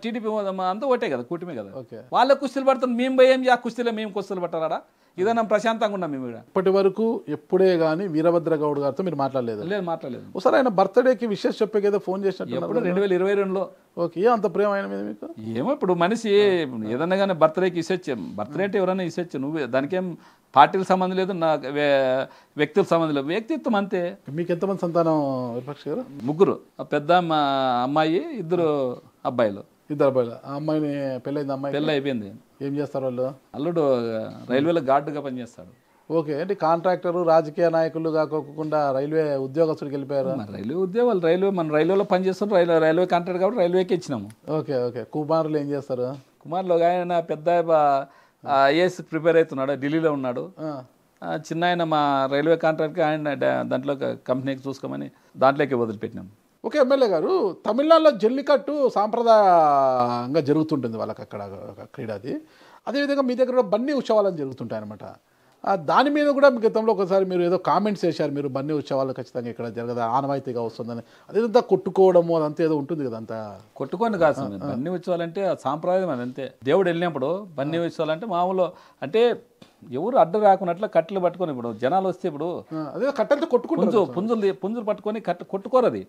టీడీపీ అంతా ఒకటే కదా, కూటమే కదా. వాళ్ళే కుస్తీలు పడుతుంది, మేము పోయి ఏం ఆ కుస్తీలో మేము కుస్తీలు పట్టారా? ఇదన్నా ప్రశాంతంగా ఉన్నాం మేము. ఇప్పటి వరకు ఎప్పుడే కానీ వీరభద్ర గౌడ్ గారితో మీరు మాట్లాడలేదు? లేదు, మాట్లాడలేదు. ఒకసారి ఆయన బర్త్డేకి విషెస్ చెప్పేకేదో ఫోన్ చేసినట్టు ఎప్పుడు 2022లో. ఓకే, అంత ప్రేమ ఆయన మీద మీకు? ఏమో ఇప్పుడు మనిషి ఏదన్నా కానీ బర్త్డేకి ఇసొచ్చు. బర్త్డే అంటే ఎవరైనా ఇసొచ్చు, నువ్వు దానికేం పార్టీలకు సంబంధం లేదు, నా వ్యక్తులకు సంబంధం లేదు, వ్యక్తిత్వం అంతే. మీకు ఎంతమంది సంతానం విపక్ష గారు? 3, పెద్ద అమ్మాయి, 2 అబ్బాయిలు. 2 అబ్బాయిలు. ఆ అమ్మాయిని పెళ్ళైంది? అమ్మాయి పెళ్ళి అయిపోయింది. ఏం చేస్తారు వాళ్ళు? అల్లుడు రైల్వేలో గార్డుగా పనిచేస్తాడు. ఓకే, అంటే కాంట్రాక్టర్, రాజకీయ నాయకులు కాకుండా రైల్వే ఉద్యోగస్తుడికి వెళ్ళిపోయారు. రైల్వే ఉద్యోగాలు మన రైల్వేలో పనిచేస్తున్నారు. రైల్వే కాంట్రాక్ట్ కాబట్టి రైల్వేకి ఇచ్చినాము. Okay okay. కుమారులు ఏం చేస్తారు? కుమారులు ఆయన పెద్ద ఐఏఎస్ ప్రిపేర్ అవుతున్నాడు, ఢిల్లీలో ఉన్నాడు. చిన్న ఆయన మా రైల్వే కాంట్రాక్ట్కి ఆయన దాంట్లో కంపెనీకి చూసుకోమని దాంట్లోకి వదిలిపెట్టినాము. ఓకే, ఎమ్మెల్యే గారు, తమిళనాడులో జల్లికట్టు సాంప్రదాయంగా జరుగుతుంటుంది వాళ్ళకి అక్కడ క్రీడది. అదేవిధంగా మీ దగ్గర కూడా బన్నీ ఉత్సవాలు జరుగుతుంటాయి అనమాట. దాని మీద కూడా మీ గతంలో ఒకసారి మీరు ఏదో కామెంట్స్ చేశారు, మీరు బన్నీ ఉత్సవాలు ఖచ్చితంగా ఇక్కడ జరగదా, ఆనవాయితీగా వస్తుందని. అదేంతా కొట్టుకోవడము అదంతా ఏదో ఉంటుంది కదా? అంతా కొట్టుకోండి కాదు, బన్నీ ఉత్సవాలు అంటే సాంప్రదాయం, అది అంతే. దేవుడు వెళ్ళినప్పుడు బన్నీ ఉత్సవాలు అంటే మామూలు అంటే ఎవరు అడ్డు రాకున్నట్లు కట్టెలు పట్టుకొని, ఇప్పుడు జనాలు వస్తే ఇప్పుడు అదే కట్టెలతో కొట్టుకుంటారు, పుంజులు పట్టుకొని కొట్టుకోరు. అది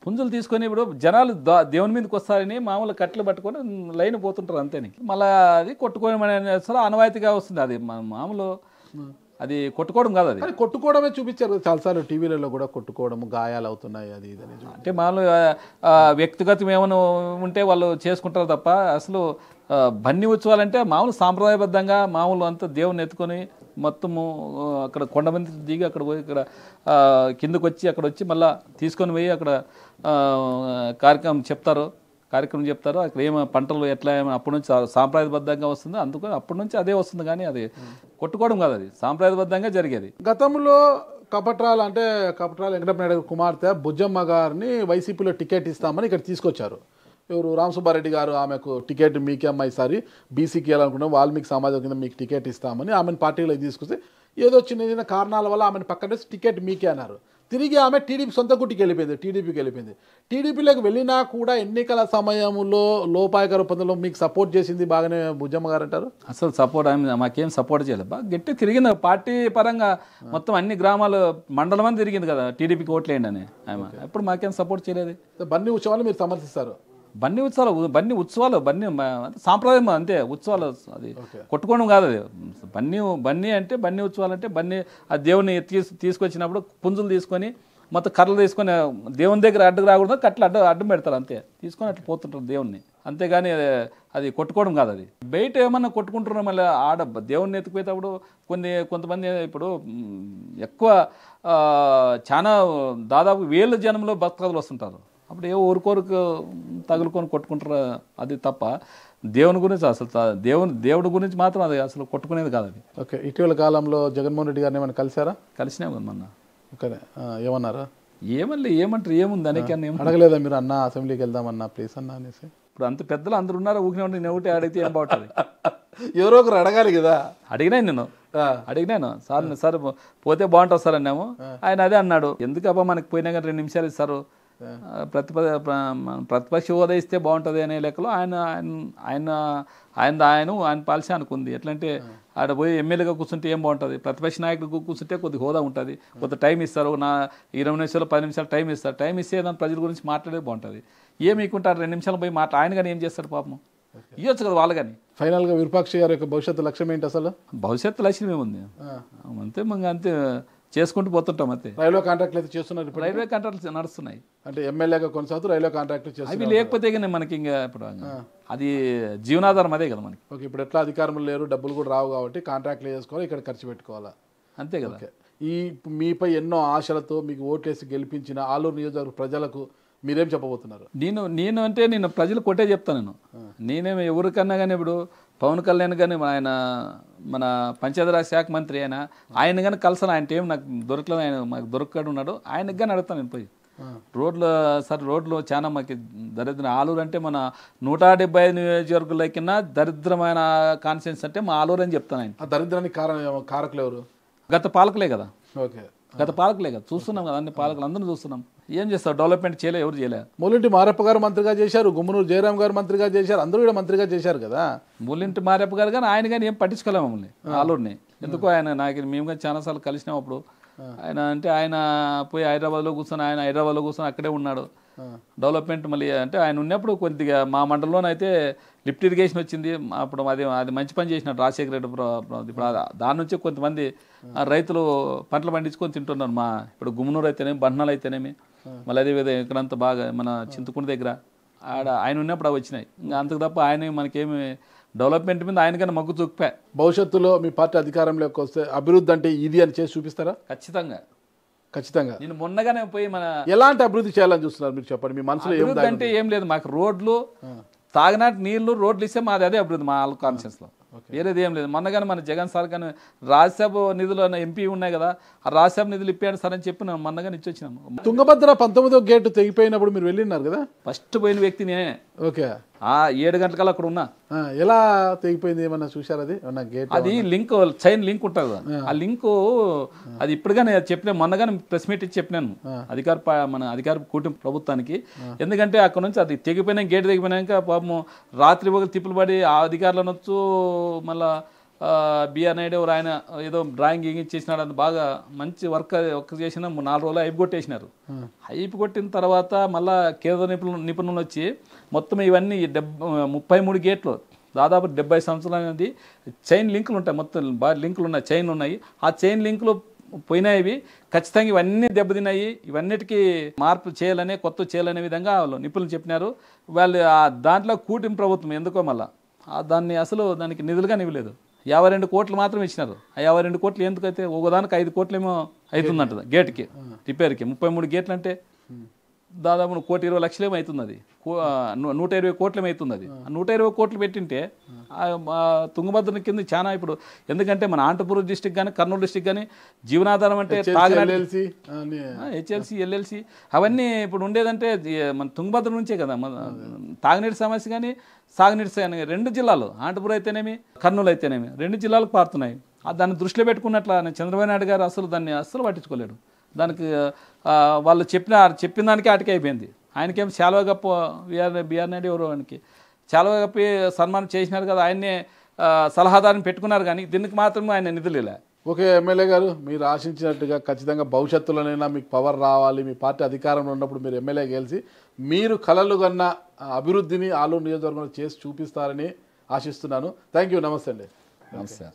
పుంజులు తీసుకొని ఇప్పుడు జనాలు దేవుని మీదకి వస్తారని మామూలు కట్టెలు పట్టుకొని లైన్ పోతుంటారు అంతేని. మళ్ళీ అది కొట్టుకోవడం అసలు ఆనవాయితీగా వస్తుంది. అది మామూలు, అది కొట్టుకోవడం కాదు. అది కొట్టుకోవడమే చూపించారు చాలాసార్లు టీవీలలో కూడా, కొట్టుకోవడం, గాయాలు అవుతున్నాయి అది ఇది అని. అంటే మామూలు వ్యక్తిగతం ఏమైనా ఉంటే వాళ్ళు చేసుకుంటారు తప్ప అసలు బన్నీ ఉత్సవాలంటే మామూలు సాంప్రదాయబద్ధంగా మామూలు అంతా దేవుని ఎత్తుకొని మొత్తము అక్కడ కొండ మీద దిగి అక్కడ పోయి ఇక్కడ కిందకు వచ్చి అక్కడ వచ్చి మళ్ళీ తీసుకొని పోయి అక్కడ కార్యక్రమం చెప్తారు. అక్కడ ఏమో పంటలు ఎట్లా అప్పటి నుంచి సాంప్రదాయబద్ధంగా వస్తుంది, అందుకని అప్పటి నుంచి అదే వస్తుంది. కానీ అది కొట్టుకోవడం కాదు, అది సాంప్రదాయబద్ధంగా జరిగేది. గతంలో కపట్రాల వెంకటనాయుడు కుమార్తె బుజ్జమ్మ గారిని వైసీపీలో టికెట్ ఇస్తామని ఇక్కడ తీసుకొచ్చారు. ఎవరు? రామసుబ్బారెడ్డి గారు ఆమెకు టికెట్ మీకే అమ్మాయి సారి బీసీకి వెళ్ళాలనుకున్నాం, వాల్మీకి సమాజం కింద మీకు టికెట్ ఇస్తామని ఆమెను పార్టీలో తీసుకొస్తే ఏదో చిన్న చిన్న కారణాల వల్ల ఆమెను పక్కన టికెట్ మీకే అన్నారు. తిరిగి ఆమె టీడీపీ సొంత గుట్టికి వెళ్ళిపోయింది, టీడీపీలోకి వెళ్ళినా కూడా ఎన్నికల సమయంలో లోపాయకర పద్ధతిలో మీకు సపోర్ట్ చేసింది బాగానే బుజ్జమ్మ గారు అంటారు. అసలు సపోర్ట్ మాకేం సపోర్ట్ చేయలేదు, బాగా గట్టి తిరిగింది పార్టీ పరంగా. మొత్తం అన్ని గ్రామాలు, మండలం అని తిరిగింది కదా టీడీపీకి ఓట్లేయండి అని. ఆమె ఎప్పుడు మాకేం సపోర్ట్ చేయలేదు. బన్నీ ఉత్సవాలు మీరు సమర్థిస్తారు? బన్నీ ఉత్సవాలు సాంప్రదాయం అంతే. ఉత్సవాలు అది కొట్టుకోవడం కాదు. అది బన్నీ అంటే బన్నీ ఉత్సవాలు అంటే బన్నీ ఆ దేవుని తీసుకొచ్చినప్పుడు పుంజులు తీసుకొని మొత్తం కర్రలు తీసుకొని దేవుని దగ్గర అడ్డుకు రాకూడదు, కట్టలు అడ్డం పెడతారు అంతే, తీసుకొని అట్లా పోతుంటారు దేవుణ్ణి. అంతేగాని అది కొట్టుకోవడం కాదు. అది బయట ఏమన్నా కొట్టుకుంటున్నాం, మళ్ళీ ఆడ దేవుణ్ణి ఎత్తుకుపోయేటప్పుడు కొంతమంది ఇప్పుడు ఎక్కువ చాలా దాదాపు 1000 జనంలో భక్తులు వస్తుంటారు. అప్పుడు ఏ ఊరికోరికి తగులుకొని కొట్టుకుంటారు. అది తప్ప దేవుని గురించి అసలు దేవుడి గురించి మాత్రం అది అసలు కొట్టుకునేది కాదు. అది ఓకే. ఇటీవల కాలంలో జగన్మోహన్ రెడ్డి గారిని ఏమైనా కలిసారా? కలిసినా మొన్న. ఓకే, ఏమన్నారా? ఏమంటారు, ఏముంది దానికి అడగలేదా మీరు? అన్న అసెంబ్లీకి వెళ్దామన్నా ప్లీజ్ అన్న అనేసి. ఇప్పుడు అంత పెద్దలు అందరు ఉన్నారు, ఊకినే ఉంటే నేను ఒకటి అడిగితే ఏం బాగుంటుంది? ఎవరో ఒకరు అడగాలి కదా. అడిగినాను సార్ పోతే బాగుంటుంది సార్ అన్నాము. ఆయన అదే అన్నాడు, ఎందుకు అబ్బా మనకి పోయినా కానీ 2 నిమిషాలు ఇస్తారు, ప్రతిపక్ష హోదా ఇస్తే బాగుంటుంది అనే లెక్కలో ఆయన పాలసీ అనుకుంది. ఎట్లంటే ఆడ పోయి ఎమ్మెల్యేగా కూర్చుంటే ఏం బాగుంటుంది, ప్రతిపక్ష నాయకుడు కూర్చుంటే కొద్ది హోదా ఉంటుంది, కొంత టైం ఇస్తారు, 20 నిమిషాలు 10 నిమిషాలు టైం ఇస్తారు. టైం ఇస్తే దాని ప్రజల గురించి మాట్లాడేది బాగుంటుంది. ఏమికుంటారు 2 నిమిషాలు పోయి ఆయన కానీ ఏం చేస్తారు పాపం, ఇవ్వచ్చు కదా వాళ్ళు కానీ. ఫైనల్గా విరూపాక్ష గారి యొక్క భవిష్యత్తు లక్ష్యం ఏంటి? అసలు భవిష్యత్తు లక్ష్యం ఏముంది, అంతే చేసుకుంటూ పోతుంటాం అంతే. రైల్వే కాంట్రాక్ట్లు అయితే చేస్తున్నారు, రైల్వే కాంట్రాక్ట్లు నడుస్తున్నాయి. అంటే ఎమ్మెల్యేగా కొనసాగుతూ రైల్వే కాంట్రాక్ట్లు చేస్తున్నారు. అవి లేకపోతే కానీ మనకి ఇంకా ఇప్పుడు అది జీవనాధారం అదే కదా మనకి. ఓకే, ఇప్పుడు ఎట్లా అధికారులు లేరు, డబ్బులు కూడా రావు కాబట్టి కాంట్రాక్ట్లు చేసుకోవాలి, ఇక్కడ ఖర్చు పెట్టుకోవాలా, అంతే కదా. మీపై ఎన్నో ఆశలతో మీకు ఓట్లేసి గెలిపించిన ఆలూరు నియోజకవర్గ ప్రజలకు మీరేం చెప్పబోతున్నారు? నేను ప్రజలు కొట్టే చెప్తాను. నేనేమి ఎవరికన్నా కానీ ఇప్పుడు పవన్ కళ్యాణ్ కానీ మన పంచాయతీరాజ్ శాఖ మంత్రి ఆయన కానీ కలిసాను. ఆయన టైం నాకు దొరకలేదు, ఆయన మాకు దొరకడు ఉన్నాడు. ఆయనకి కానీ అడుగుతాను నేను పోయి రోడ్లు చాలా మాకు దరిద్రం. ఆలూరు అంటే మన 175 నియోజకవర్గాల కింద దరిద్రమైన కాన్స్టిట్యున్సీ అంటే మా ఆలూరు అని చెప్తాను. ఆయన దరిద్రానికి కారకులు ఎవరు? గత పాలకులే కదా. ఓకే, గత పాలకులే కదా, చూస్తున్నాం కదా, అన్ని పాలకులు అందరూ చూస్తున్నాం. ఏం చేస్తారు? డెవలప్మెంట్ చేయలే, ఎవరు చేయలే. మూలింటి మారప్ప గారు మంత్రిగా చేశారు, గుమ్మనూరు జయరాం గారు మంత్రిగా చేశారు, అందరూ కూడా మంత్రిగా చేశారు కదా. మూలింటి మారప్ప గారు కానీ ఆయన కానీ ఏం పట్టించుకోలేము మమ్మల్ని ఆలూరుని. ఎందుకో ఆయన మేము కానీ చాలాసార్లు కలిసినాం. అప్పుడు ఆయన పోయి హైదరాబాద్లో కూర్చొని అక్కడే ఉన్నాడు. డెవలప్మెంట్ మళ్ళీ అంటే ఆయన ఉన్నప్పుడు కొద్దిగా మా మండలంలోనైతే లిఫ్ట్ ఇరిగేషన్ వచ్చింది. అప్పుడు అది మంచి పని చేసినాడు రాజశేఖర రెడ్డి. ఇప్పుడు దాని నుంచి కొంతమంది రైతులు పంటలు పండించుకొని తింటున్నారు. ఇప్పుడు గుమ్మనూరు అయితేనేమి, బండ్నాలు అయితేనేమి, మళ్ళీ అదేవిధంగా ఇక్కడంతా బాగా మన చింతకుంట దగ్గర ఆయన ఉన్నప్పుడు అవి వచ్చినాయి. ఇంకా అంతకు తప్ప ఆయన మనకేమి డెవలప్మెంట్ మీద ఆయనకన్నా మగ్గు చూపా. భవిష్యత్తులో మీ పార్టీ అధికారంలోకి వస్తే అభివృద్ధి అంటే ఇది అని చేసి చూపిస్తారా? ఖచ్చితంగా. నేను మొన్నగానే పోయి ఎలాంటి అభివృద్ధి చేయాలని చూస్తున్నారు మీరు చెప్పండి. మీ మనసులో అభివృద్ధి అంటే ఏం లేదు, మాకు రోడ్లు, తాగినాటి నీళ్లు, రోడ్లు ఇస్తే మాది అదే అభివృద్ధి మా కాన్షియన్స్ లో. వేరేది ఏం లేదు. మొన్నగానే మన జగన్ సార్ కానీ రాజ్యసభ నిధులు ఎంపీ ఉన్నాయి కదా, ఆ రాజ్యసభ నిధులు ఇప్పాడు సార్ అని చెప్పి మొన్నగానే ఇచ్చి వచ్చినాము. తుంగభద్ర 19వ గేటు తెగిపోయినప్పుడు మీరు వెళ్ళినారు కదా, ఫస్ట్ పోయిన వ్యక్తి నేనే. ఓకే, 7 గంటలకల్లా అక్కడ ఉన్నా. ఎలా తెగిపోయింది ఏమన్నా చూసారు? అది లింక్, చైన్ లింక్ ఉంటుంది కదా, ఆ లింక్ అది ఇప్పుడుగానే చెప్పిన మొన్నగానే ప్రెస్ మీట్ ఇచ్చి చెప్పినాను మన అధికార కూటమి ప్రభుత్వానికి. ఎందుకంటే అక్కడ నుంచి అది తెగిపోయినా, గేట్ తెగిపోయినాక పాపం రాత్రి ఒకరు తిప్పులు పడి ఆ అధికారులు అనొచ్చు, మళ్ళా బిఆర్ నాయుడు ఎవరు ఆయన ఏదో డ్రాయింగ్ ఇచ్చేసినాడు. అది బాగా మంచి వర్క్ చేసిన 4 రోజులు అయిపు కొట్టేసినారు. అయిపు కొట్టిన తర్వాత మళ్ళా కేంద్ర నిపుణులు వచ్చి మొత్తం ఇవన్నీ 33 గేట్లు దాదాపు 70 సంవత్సరాలది చైన్ లింకులు ఉంటాయి, మొత్తం బాగా లింకులు ఉన్నాయి, చైన్లు ఉన్నాయి. ఆ చైన్ లింకులు పోయినాయి, ఖచ్చితంగా ఇవన్నీ దెబ్బతిన్నాయి. ఇవన్నిటికీ మార్పు చేయాలనే, కొత్త చేయాలనే విధంగా వాళ్ళు నిపుణులు చెప్పినారు. వాళ్ళు దాంట్లో కూటమి ప్రభుత్వం ఎందుకో మళ్ళీ దానికి నిధులుగా ఇవ్వలేదు. 52 కోట్లు మాత్రం ఇచ్చినారు. ఆ 52 కోట్లు ఎందుకైతే ఒకదానికి 5 కోట్లు ఏమో అవుతుందంట గేట్కి రిపేర్కి. 33 గేట్లు అంటే దాదాపు 1,20,00,000 ఏమో అవుతుంది. అది 120 కోట్లు ఏమో అవుతుంది. అది 120 కోట్లు పెట్టింటే తుంగభద్ర కింద చాలా ఇప్పుడు, ఎందుకంటే మన అనంతపురం డిస్టిక్ కానీ కర్నూలు డిస్టిక్ కానీ జీవనాధారం అంటే హెచ్ఎల్సి, ఎల్ఎల్సి అవన్నీ ఇప్పుడు ఉండేదంటే మన తుంగభద్ర నుంచే కదా. తాగునీటి సమస్య కానీ సాగునీటి కానీ 2 జిల్లాలు, అనంతపురం అయితేనేమి కర్నూలు అయితేనేమి 2 జిల్లాలకు పారుతున్నాయి. దాన్ని దృష్టిలో పెట్టుకున్నట్ల చంద్రబాబు నాయుడు గారు దాన్ని అస్సలు పట్టించుకోలేడు. దానికి వాళ్ళు చెప్పిన దానికి ఆటికి అయిపోయింది. ఆయనకేం చాలా గొప్ప బిఆర్ నాయుడు ఎవరు ఆయనకి చాలా గొప్ప సన్మానం చేసినారు కదా, ఆయన్నే సలహాదారుని పెట్టుకున్నారు. కానీ దీనికి మాత్రం ఆయన నిధులు ఇలా. ఓకే, ఎమ్మెల్యే గారు, మీరు ఆశించినట్టుగా ఖచ్చితంగా భవిష్యత్తులోనైనా మీకు పవర్ రావాలి, మీ పార్టీ అధికారంలో ఉన్నప్పుడు మీరు ఎమ్మెల్యే గెలిచి మీరు కలలు కన్న అభివృద్ధిని ఆలూరు నియోజకవర్గంలో చేసి చూపిస్తారని ఆశిస్తున్నాను. Thank you. నమస్తే అండి. నమస్తే.